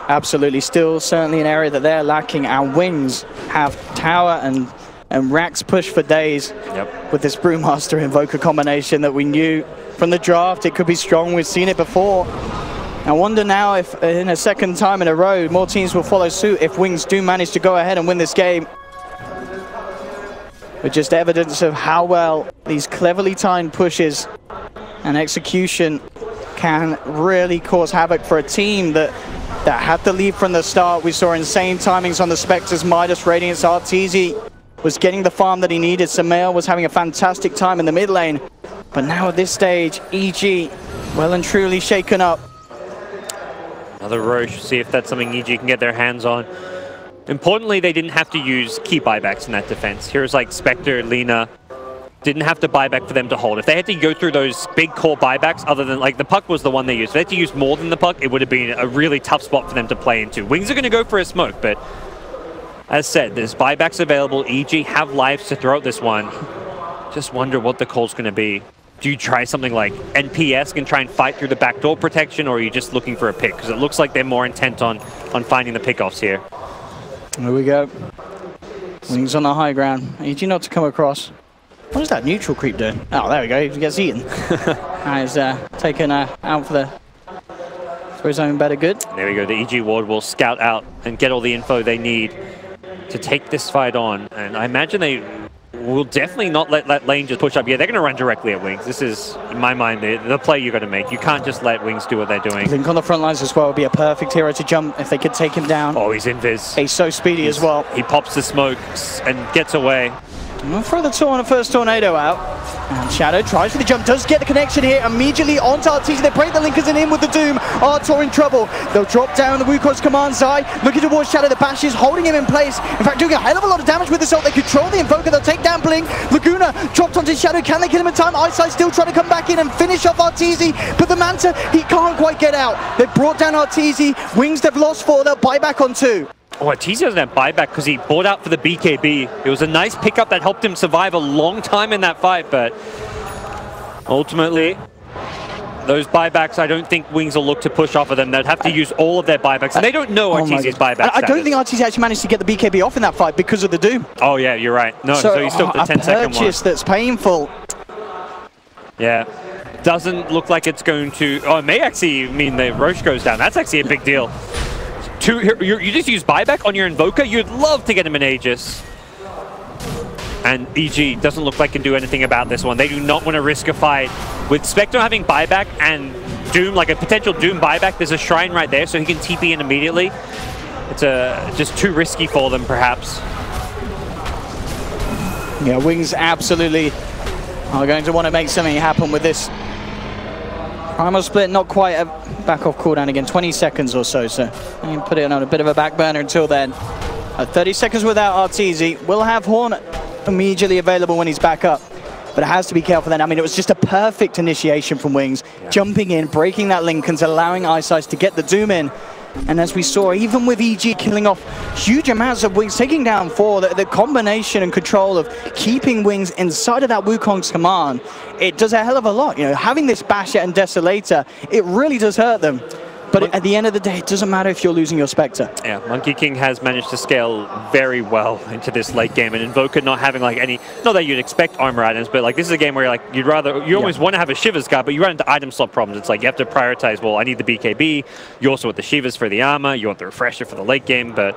S5: absolutely still certainly an area that they're lacking. Our Wings have tower and Rax push for days with this Brewmaster Invoker combination that we knew from the draft. It could be strong. We've seen it before. I wonder now if in a second time in a row, more teams will follow suit if Wings do manage to go ahead and win this game. With just evidence of how well these cleverly timed pushes and execution can really cause havoc for a team that had the lead from the start. We saw insane timings on the Spectres, Midas, Radiance. Arteezy was getting the farm that he needed. Sumail was having a fantastic time in the mid lane. But now at this stage, EG well and truly shaken up.
S6: Another Roche, see if that's something EG can get their hands on. Importantly, they didn't have to use key buybacks in that defense. Heroes like Spectre, Lina, didn't have to buy back for them to hold. If they had to go through those big core buybacks, other than like the puck was the one they used, if they had to use more than the puck, it would have been a really tough spot for them to play into. Wings are going to go for a smoke, but as said, there's buybacks available. EG have lives to throw at this one. Just wonder what the call's going to be. Do you try something like NPS and try and fight through the backdoor protection, or are you just looking for a pick? Because it looks like they're more intent on finding the pickoffs here.
S5: There we go. Wings on the high ground. EG not to come across. What is that neutral creep doing? Oh, there we go. He gets eaten. He's taken out for his own better good.
S6: There we go. The EG ward will scout out and get all the info they need to take this fight on. And I imagine they will definitely not let that lane just push up. Yeah, they're going to run directly at Wings. This is, in my mind, the play you're going to make. You can't just let Wings do what they're doing.
S5: Link on the front lines as well would be a perfect hero to jump if they could take him down.
S6: Oh, he's invis.
S5: He's so speedy as well.
S6: He pops the smokes and gets away.
S5: We'll throw the first tornado out. And Shadow tries for the jump, does get the connection here immediately onto RTZ. They break the linkers and in with the Doom. Artor in trouble. They'll drop down the Wukong's command side, looking towards Shadow. The bash is holding him in place. In fact, doing a hell of a lot of damage with this ult. They control the Invoker. They'll take down bLink. Laguna dropped onto Shadow. Can they kill him in time? Eyesight still trying to come back in and finish off RTZ. But the Manta, he can't quite get out. They've brought down RTZ. Wings they've lost 4. They'll buy back on 2.
S6: Oh, Arteezy doesn't have buyback because he bought out for the BKB. It was a nice pickup that helped him survive a long time in that fight, but ultimately, those buybacks, I don't think Wings will look to push off of them. They'd have to use all of their buybacks, and they don't know Arteezy's buyback
S5: I don't think Arteezy actually managed to get the BKB off in that fight because of the Doom.
S6: Oh, yeah, you're right. No, so he's still the 10-second one.
S5: A purchase that's painful.
S6: Yeah. Doesn't look like it's going to... Oh, it may actually mean the Roche goes down. That's actually a big deal. You just use buyback on your Invoker. You'd love to get him an Aegis. And EG doesn't look like can do anything about this one. They do not want to risk a fight. With Spectre having buyback and Doom, like a potential Doom buyback, there's a Shrine right there, so he can TP in immediately. It's just too risky for them, perhaps.
S5: Yeah, Wings absolutely are going to want to make something happen with this. Primal split, not quite a back off cooldown again, 20 seconds or so, so you can put it on a bit of a back burner until then. 30 seconds without Arteezy. We'll have Horn immediately available when he's back up, but it has to be careful then. I mean, it was just a perfect initiation from Wings, jumping in, breaking that link and allowing Eyesight to get the Doom in. And as we saw, even with EG killing off huge amounts of Wings, taking down 4, the combination and control of keeping Wings inside of that Wukong's command, it does a hell of a lot. You know, having this Basher and Desolator, it really does hurt them. But at the end of the day, it doesn't matter if you're losing your Spectre.
S6: Yeah, Monkey King has managed to scale very well into this late game, and Invoker not having like any, not that you'd expect armor items, but like this is a game where you're like, you always want to have a Shiver's guard, but you run into item slot problems. It's like you have to prioritize, well, I need the BKB, you also want the Shivers for the armor, you want the Refresher for the late game, but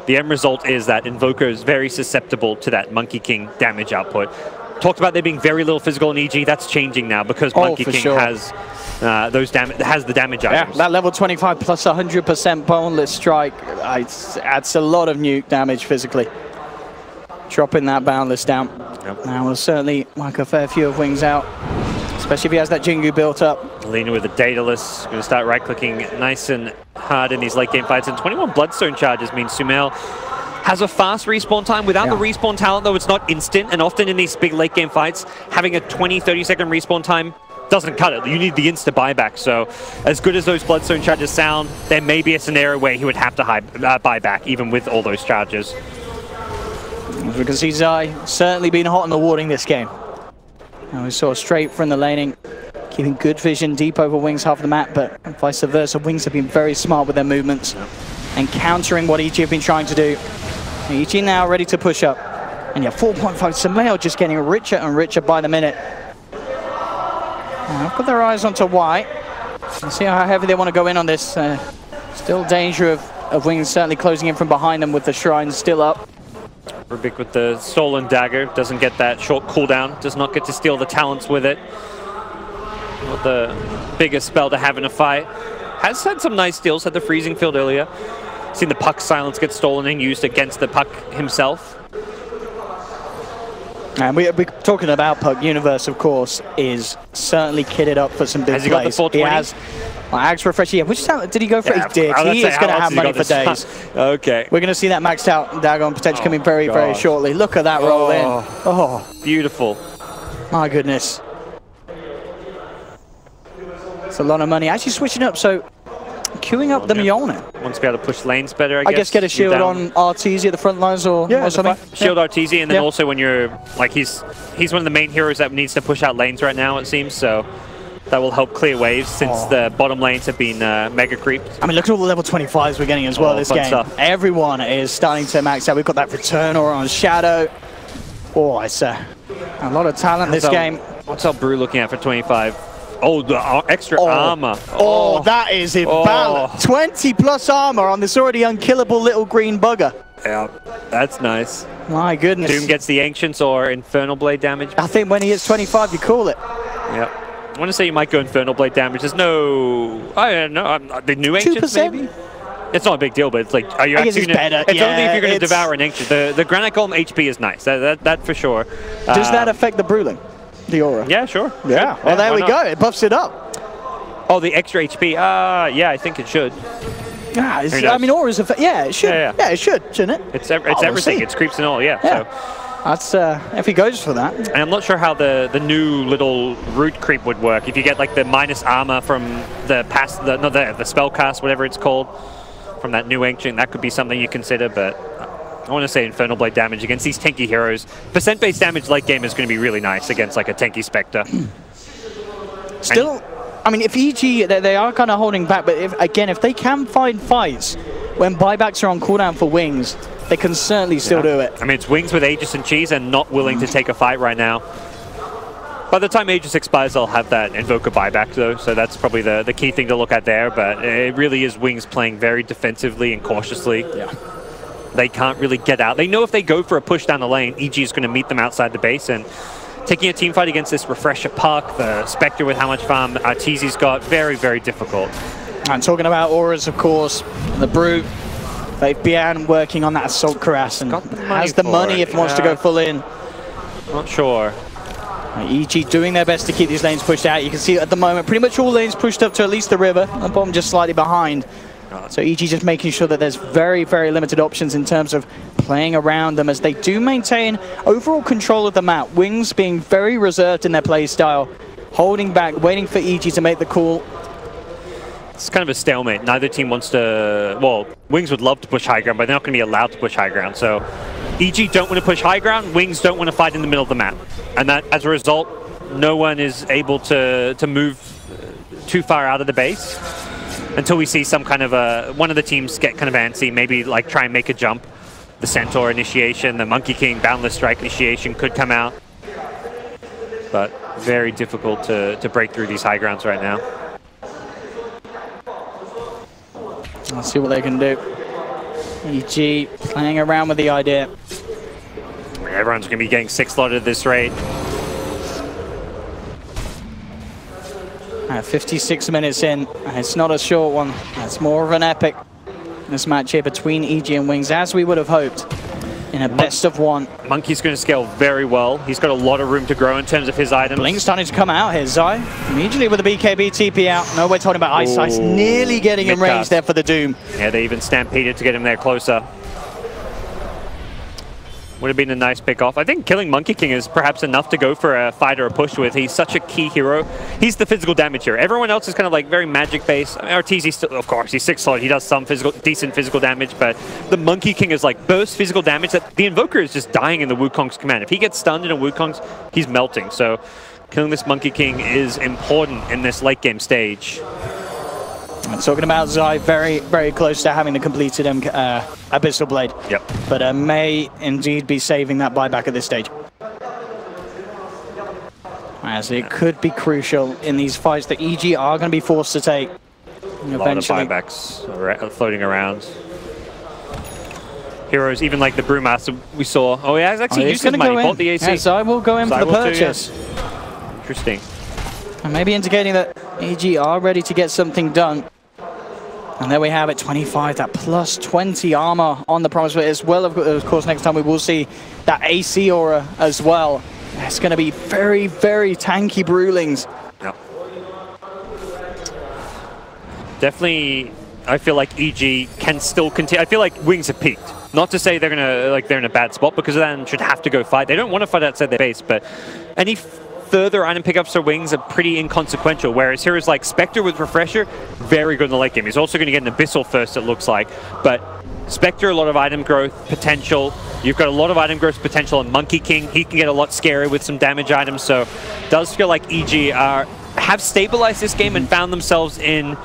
S6: the end result is that Invoker is very susceptible to that Monkey King damage output. Talked about there being very little physical in EG, that's changing now because Monkey King has the damage items.
S5: That level 25 plus 100% boneless strike adds a lot of nuke damage physically. Dropping that boundless down. Yep. Now we'll certainly mark a fair few of Wings out, especially if he has that Jingu built up.
S6: Lina with the Daedalus, going to start right-clicking nice and hard in these late-game fights. And 21 Bloodstone charges means Sumail has a fast respawn time. Without the respawn talent, though, it's not instant. And often in these big late-game fights, having a 20-30 second respawn time doesn't cut it. You need the insta buyback. So as good as those Bloodstone charges sound, there may be a scenario where he would have to buy back, even with all those charges.
S5: As we can see, Zai certainly been hot in the warding this game. And we saw straight from the laning, keeping good vision deep over Wings half of the map, but vice versa. Wings have been very smart with their movements and countering what EG have been trying to do. EG now ready to push up. And yeah, 4.5 Sumail just getting richer and richer by the minute. Now put their eyes onto White. Let's see how heavy they want to go in on this. Still danger of Wings certainly closing in from behind them with the Shrine still up.
S6: Rubik with the Stolen Dagger, doesn't get that short cooldown, does not get to steal the talents with it. Not the biggest spell to have in a fight. Has had some nice steals, had the Freezing Field earlier. Seen the Puck Silence get stolen and used against the Puck himself.
S5: And we're talking about Puck. Universe, of course, is certainly kitted up for some big plays.
S6: Has he got the 420?
S5: He has. Axe Refresher, yeah. Which talent did he go for? He did. He is going to have money for days.
S6: Okay.
S5: We're going to see that maxed out Dagon potentially coming very, very shortly. Look at that roll in. Oh,
S6: beautiful.
S5: My goodness. It's a lot of money. Actually switching up, so queuing up the Mjolnir.
S6: Wants to be able to push lanes better, I guess.
S5: Get a shield on Arteezy at the front lines or something.
S6: Shield Arteezy, and then also when you're, like, he's one of the main heroes that needs to push out lanes right now, it seems, so that will help clear waves since the bottom lanes have been mega creeped.
S5: I mean, look at all the level 25s we're getting as well this game.
S6: Stuff.
S5: Everyone is starting to max out. We've got that return or on Shadow. Oh, it's A lot of talent this game.
S6: What's our Brew looking at for 25? Oh, the extra armor.
S5: Oh, that is imbalance. 20 plus armor on this already unkillable little green bugger.
S6: Yeah, that's nice.
S5: My goodness.
S6: Doom gets the Ancients or Infernal Blade damage.
S5: I think when he hits 25, you call it.
S6: Yep. I want to say you might go Infernal Blade damage. There's no... I don't know. The new Ancients,
S5: 2%?
S6: maybe? It's not a big deal, but it's like, are you
S5: I guess
S6: actually
S5: it's
S6: gonna,
S5: better.
S6: It's only if you're going to devour an Ancient. The Granite Golem HP is nice. That for sure.
S5: Does that affect the Bruling? The aura?
S6: Yeah, sure.
S5: Yeah. Well, there we go. It buffs it up.
S6: Oh, the extra HP. Yeah, I think it should.
S5: Yeah, I mean, auras affect. Yeah, it should. Yeah, it should, shouldn't it?
S6: It's everything. It's creeps and all. Yeah. So.
S5: That's if he goes for that.
S6: And I'm not sure how the new little root creep would work. If you get like the minus armor from the spell cast, whatever it's called, from that new Ancient, that could be something you consider. But I want to say Infernal Blade damage against these tanky heroes. Percent-based damage late game is going to be really nice against like a tanky Spectre.
S5: Still, I mean, if EG, they are kind of holding back, but if they can find fights when buybacks are on cooldown for Wings, they can certainly still do it.
S6: I mean, it's Wings with Aegis and Cheese and not willing to take a fight right now. By the time Aegis expires, they'll have that Invoker buyback, though, so that's probably the key thing to look at there, but it really is Wings playing very defensively and cautiously.
S5: Yeah.
S6: They can't really get out. They know if they go for a push down the lane, EG is going to meet them outside the base, and taking a team fight against this Refresher Puck, the Spectre with how much farm Arteezy's got, very, very difficult.
S5: And talking about auras, of course, the Brute, they've been working on that Assault Cuirass and has the money if he wants to go full in.
S6: Not sure.
S5: EG doing their best to keep these lanes pushed out. You can see at the moment pretty much all lanes pushed up to at least the river, the bottom just slightly behind. So EG just making sure that there's very, very limited options in terms of playing around them as they do maintain overall control of the map. Wings being very reserved in their play style, holding back, waiting for EG to make the call.
S6: It's kind of a stalemate. Neither team wants to... Well, Wings would love to push high ground, but they're not going to be allowed to push high ground. So EG don't want to push high ground, Wings don't want to fight in the middle of the map. And that, as a result, no one is able to move too far out of the base until we see some kind of one of the teams get kind of antsy, maybe like try and make a jump. The Centaur initiation, the Monkey King Boundless Strike initiation could come out. But very difficult to break through these high grounds right now.
S5: Let's see what they can do. EG playing around with the idea.
S6: Everyone's going to be getting 6 slotted at this rate.
S5: 56 minutes in. It's not a short one. It's more of an epic. This match here between EG and Wings, as we would have hoped, in a best of one.
S6: Monkey's going to scale very well. He's got a lot of room to grow in terms of his items.
S5: Blink starting to come out here. Zai immediately with the BKB TP out. No, we're talking about Ice Ice nearly getting in range there for the Doom.
S6: Yeah, they even stampeded to get him there closer. Would have been a nice pick off. I think killing Monkey King is perhaps enough to go for a fight or a push with. He's such a key hero. He's the physical damage hero. Everyone else is kind of like very magic based. I mean, Arteezy still, of course, he's 6 slot. He does some decent physical damage, but the Monkey King is like burst physical damage that the Invoker is just dying in the Wukong's command. If he gets stunned in a Wukong's, he's melting. So killing this Monkey King is important in this late game stage.
S5: I'm talking about Zai, very, very close to having the completed Abyssal Blade.
S6: Yep.
S5: But may indeed be saving that buyback at this stage. As it could be crucial in these fights that EG are going to be forced to take.
S6: A lot of buybacks floating around. Heroes, even like the Brewmaster we saw. Oh yeah, he's actually used his money. Bought the AC.
S5: Yeah, Zai will go in for the purchase.
S6: Interesting.
S5: And maybe indicating that EG are ready to get something done. And there we have it, 25, that plus 20 armor on the Promise, but as well, of course, next time we will see that AC aura as well. It's going to be very, very tanky Brewlings.
S6: Yep. Definitely, I feel like EG can still continue. I feel like Wings have peaked. Not to say they're they're in a bad spot, because then should have to go fight. They don't want to fight outside their base, but any further item pickups for Wings are pretty inconsequential, whereas heroes like Spectre with Refresher, very good in the late game. He's also going to get an Abyssal first, it looks like, but Spectre, a lot of item growth potential. You've got a lot of item growth potential in Monkey King. He can get a lot scary with some damage items, so it does feel like EG have stabilized this game and found themselves in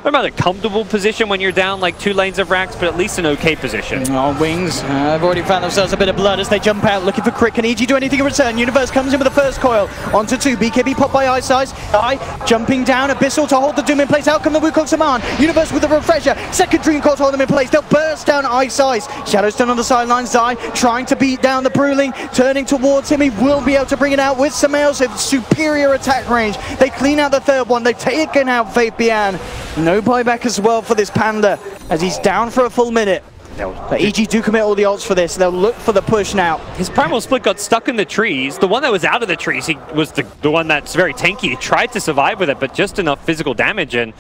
S6: about a comfortable position when you're down like 2 lanes of racks, but at least an okay position.
S5: Oh, Wings have already found themselves a bit of blood as they jump out looking for Crit. Can EG do anything in return? Universe comes in with the first coil onto 2. BKB popped by Ice Eyes. Jumping down, Abyssal to hold the Doom in place. Out come the Wukong Saman. Universe with the refresher. Second Dream Coil to hold them in place. They'll burst down Ice Eyes. Shadow's still on the sidelines. Zai trying to beat down the Brewling. Turning towards him. He will be able to bring it out with Sumail's superior attack range. They clean out the third one. They've taken out Faith Bian. No buyback as well for this Panda as he's down for a full minute. But EG do commit all the ults for this. They'll look for the push now.
S6: His Primal Split got stuck in the trees. The one that was out of the trees, he was the one that's very tanky. He tried to survive with it, but just enough physical damage. And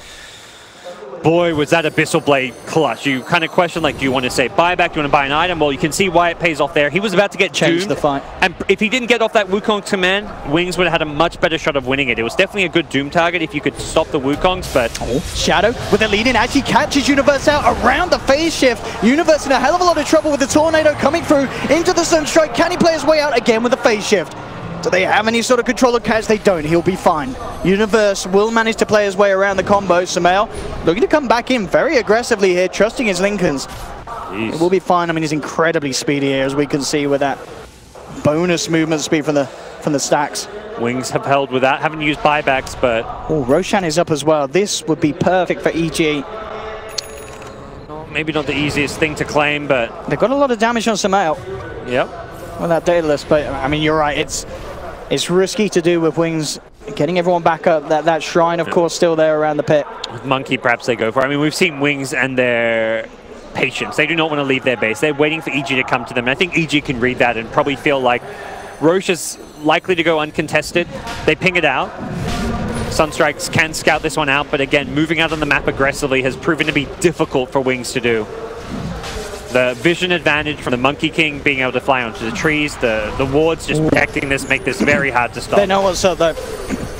S6: boy, was that Abyssal Blade clutch. You kind of question, like, do you want to say buyback? Do you want to buy an item? Well, you can see why it pays off there. He was about to get doomed.
S5: The fight.
S6: And if he didn't get off that Wukong command, Wings would have had a much better shot of winning it. It was definitely a good Doom target if you could stop the Wukongs, but...
S5: Shadow with the lead in actually catches Universe out around the phase shift. Universe in a hell of a lot of trouble with the Tornado coming through into the Sunstrike. Can he play his way out again with the phase shift? Do they have any sort of control of catch? They don't. He'll be fine. Universe will manage to play his way around the combo. Sumail looking to come back in very aggressively here, trusting his Lincolns. Jeez. It will be fine. I mean, he's incredibly speedy here, as we can see with that bonus movement speed from the stacks.
S6: Wings have held with that. Haven't used buybacks, but...
S5: Oh, Roshan is up as well. This would be perfect for EG.
S6: Well, maybe not the easiest thing to claim, but...
S5: They've got a lot of damage on Sumail.
S6: Yep.
S5: Well, that Daedalus, but I mean, you're right. It's risky to do with Wings getting everyone back up. That shrine, of course, still there around the pit.
S6: With Monkey, perhaps they go for it. I mean, we've seen Wings and their patience. They do not want to leave their base. They're waiting for EG to come to them. And I think EG can read that and probably feel like Roche is likely to go uncontested. They ping it out. Sunstrikes can scout this one out, but again, moving out on the map aggressively has proven to be difficult for Wings to do. The vision advantage from the Monkey King being able to fly onto the trees, the wards just protecting this, make this very hard to stop.
S5: They know what's up though,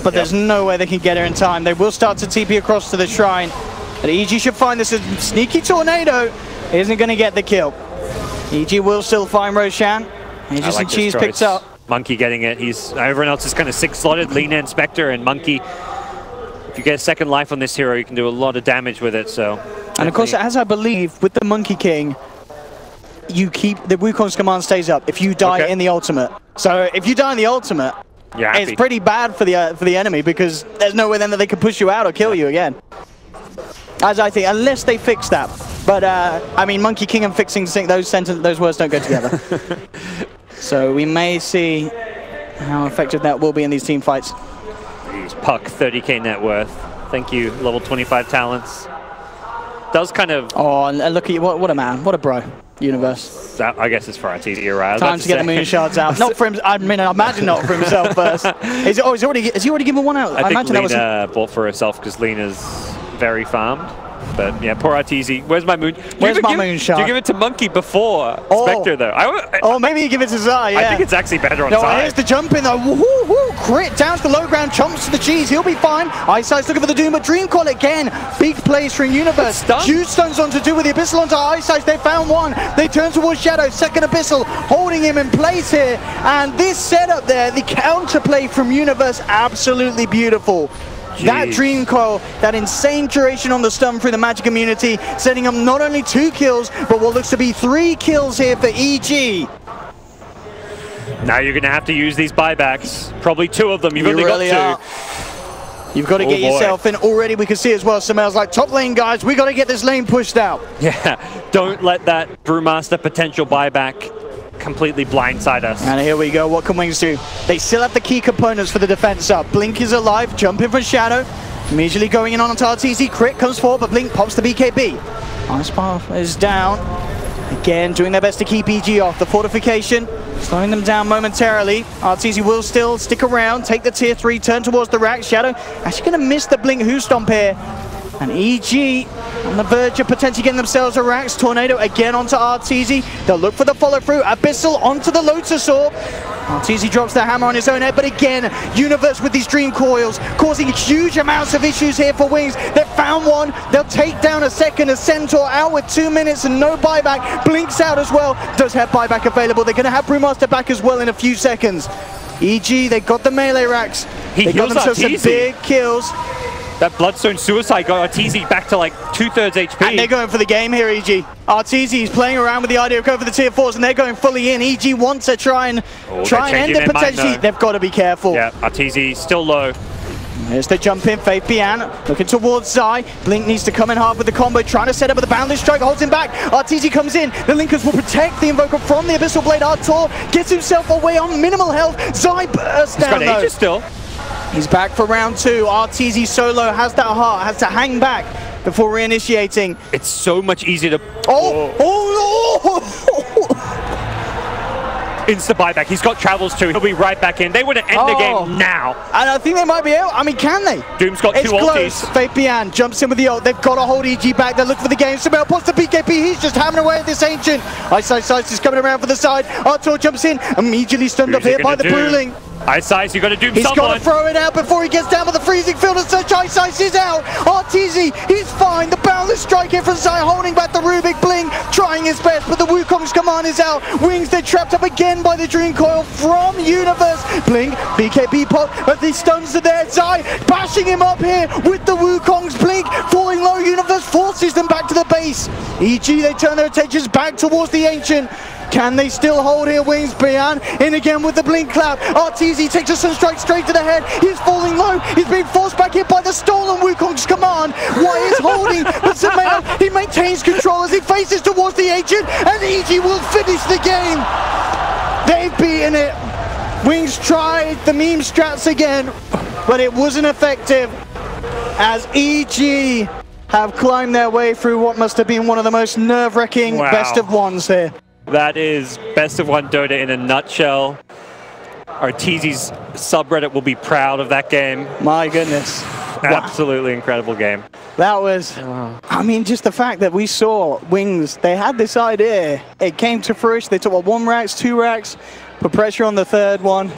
S5: but there's no way they can get her in time. They will start to TP across to the shrine. And EG should find this. A sneaky Tornado isn't going to get the kill. EG will still find Roshan. Aegis and Cheese picks up.
S6: Monkey getting it. Everyone else is kind of 6-slotted. Lina, Inspector, and Monkey. If you get a second life on this hero, you can do a lot of damage with it. So,
S5: and of course, as I believe, with the Monkey King, you keep the Wukong's command stays up if you die in the ultimate. So if you die in the ultimate, it's pretty bad for the enemy because there's no way then that they can push you out or kill you again. As I think, unless they fix that. But I mean, Monkey King and fixing those words don't go together. So we may see how effective that will be in these team fights.
S6: Puck, 30k net worth. Thank you, level 25 talents. Does kind of...
S5: Oh, and look at you, what a man, what a bro. Universe.
S6: I guess it's for our TD, right?
S5: Time to get the moon shards out. Not for him. I mean, I imagine not for himself first. Has he already given one out?
S6: I think Lina bought for herself because Lina's very farmed. But yeah, poor Arteezy. Where's my moon?
S5: Where's my moon shard?
S6: Do you give it to Monkey before Spectre though?
S5: Maybe you give it to Zai, yeah.
S6: I think it's actually better on Zai.
S5: Here's the jump in though. Woohoo! Crit down to the low ground, chomps to the cheese. He'll be fine. Eyesight's looking for the Doom, but Dream Call again. Big plays from Universe. Huge stuns on to do with the Abyssal onto Eyesight. They found one. They turn towards Shadow. Second Abyssal holding him in place here. And this setup there, the counterplay from Universe, absolutely beautiful. Jeez. That Dream Coil, that insane duration on the stun through the Magic immunity, setting up not only 2 kills, but what looks to be 3 kills here for EG.
S6: Now you're going to have to use these buybacks. Probably 2 of them. You've only got 2.
S5: You've got to get yourself in already. We can see as well, Sumail's like, top lane, guys. We got to get this lane pushed out.
S6: Yeah, don't let that Brewmaster potential buyback completely blindside us.
S5: And here we go. What can Wings do? They still have the key components for the defense up. Blink is alive, jumping from Shadow. Immediately going in on Tartese. Crit comes forward, but Blink pops the BKB. Ice Path is down. Again, doing their best to keep EG off. The fortification, slowing them down momentarily. Arteezy will still stick around, take the tier 3, turn towards the rack. Shadow actually going to miss the Blink Who Stomp here. And EG on the verge of potentially getting themselves a Rax. Tornado again onto Arteezy. They'll look for the follow-through. Abyssal onto the Lotus Orb. Arteezy drops the hammer on his own head, but again, Universe with these Dream Coils, causing huge amounts of issues here for Wings. They've found one. They'll take down a second. A Centaur out with 2 minutes and no buyback. Blinks out as well. Does have buyback available. They're going to have Brewmaster back as well in a few seconds. EG, they got the melee racks. They got themselves some big kills.
S6: That Bloodstone Suicide got Arteezy back to like 2/3 HP.
S5: And they're going for the game here, EG. Arteezy is playing around with the idea of going for the tier 4s, and they're going fully in. EG wants to try and end it potentially. They've got to be careful.
S6: Yeah, Arteezy still low.
S5: Here's the jump in, Faith Bian looking towards Zai. bLink needs to come in hard with the combo, trying to set up with the boundless strike, holds him back. Arteezy comes in, the Linkers will protect the Invoker from the Abyssal Blade. Artur gets himself away on minimal health. Zai bursts down though.
S6: Aegis still.
S5: He's back for round 2. Arteezy solo has that heart, has to hang back before reinitiating.
S6: It's so much easier to...
S5: Oh no!
S6: Insta buyback. He's got travels too. He'll be right back in. They want to end the game now.
S5: And I think they might be able. I mean, can they?
S6: Doom's got two ultis.
S5: Faith Bian jumps in with the ult. They've got to hold EG back. They're looking for the game. Sumail pops the BKB. He's just hammering away at this Ancient. Ice is coming around for the side. Artur jumps in. Immediately stunned up here by the Brewling.
S6: Ice, you got to Doom
S5: He's
S6: someone.
S5: got to throw it out before he gets down with the freezing field of search. Ice is out. Arteezy, he's fine. The boundless strike here from Zai, holding back the Rubik. bLink trying his best, but the Wukong's command is out. Wings, they're trapped up again by the Dream Coil from Universe. bLink, BKB pop, but the stuns are there. Zai bashing him up here with the Wukong's. bLink falling low. Universe forces them back to the base. EG, they turn their attentions back towards the Ancient. Can they still hold here? Wings, Bian in again with the bLink clap. Arteezy takes a sunstrike straight to the head. He's falling low. He's being forced back in by the stolen Wukong's command. Why is holding? But Sumail, he maintains control as he faces towards the Ancient, and EG will finish the game. They've beaten it. Wings tried the meme strats again, but it wasn't effective as EG have climbed their way through what must have been one of the most nerve-wracking best of ones here.
S6: That is best of 1 Dota in a nutshell. Arteezy's subreddit will be proud of that game.
S5: My goodness.
S6: Absolutely incredible game.
S5: That was, I mean, just the fact that we saw Wings, they had this idea. It came to fruition. They took 1 racks, 2 racks, put pressure on the 3rd one.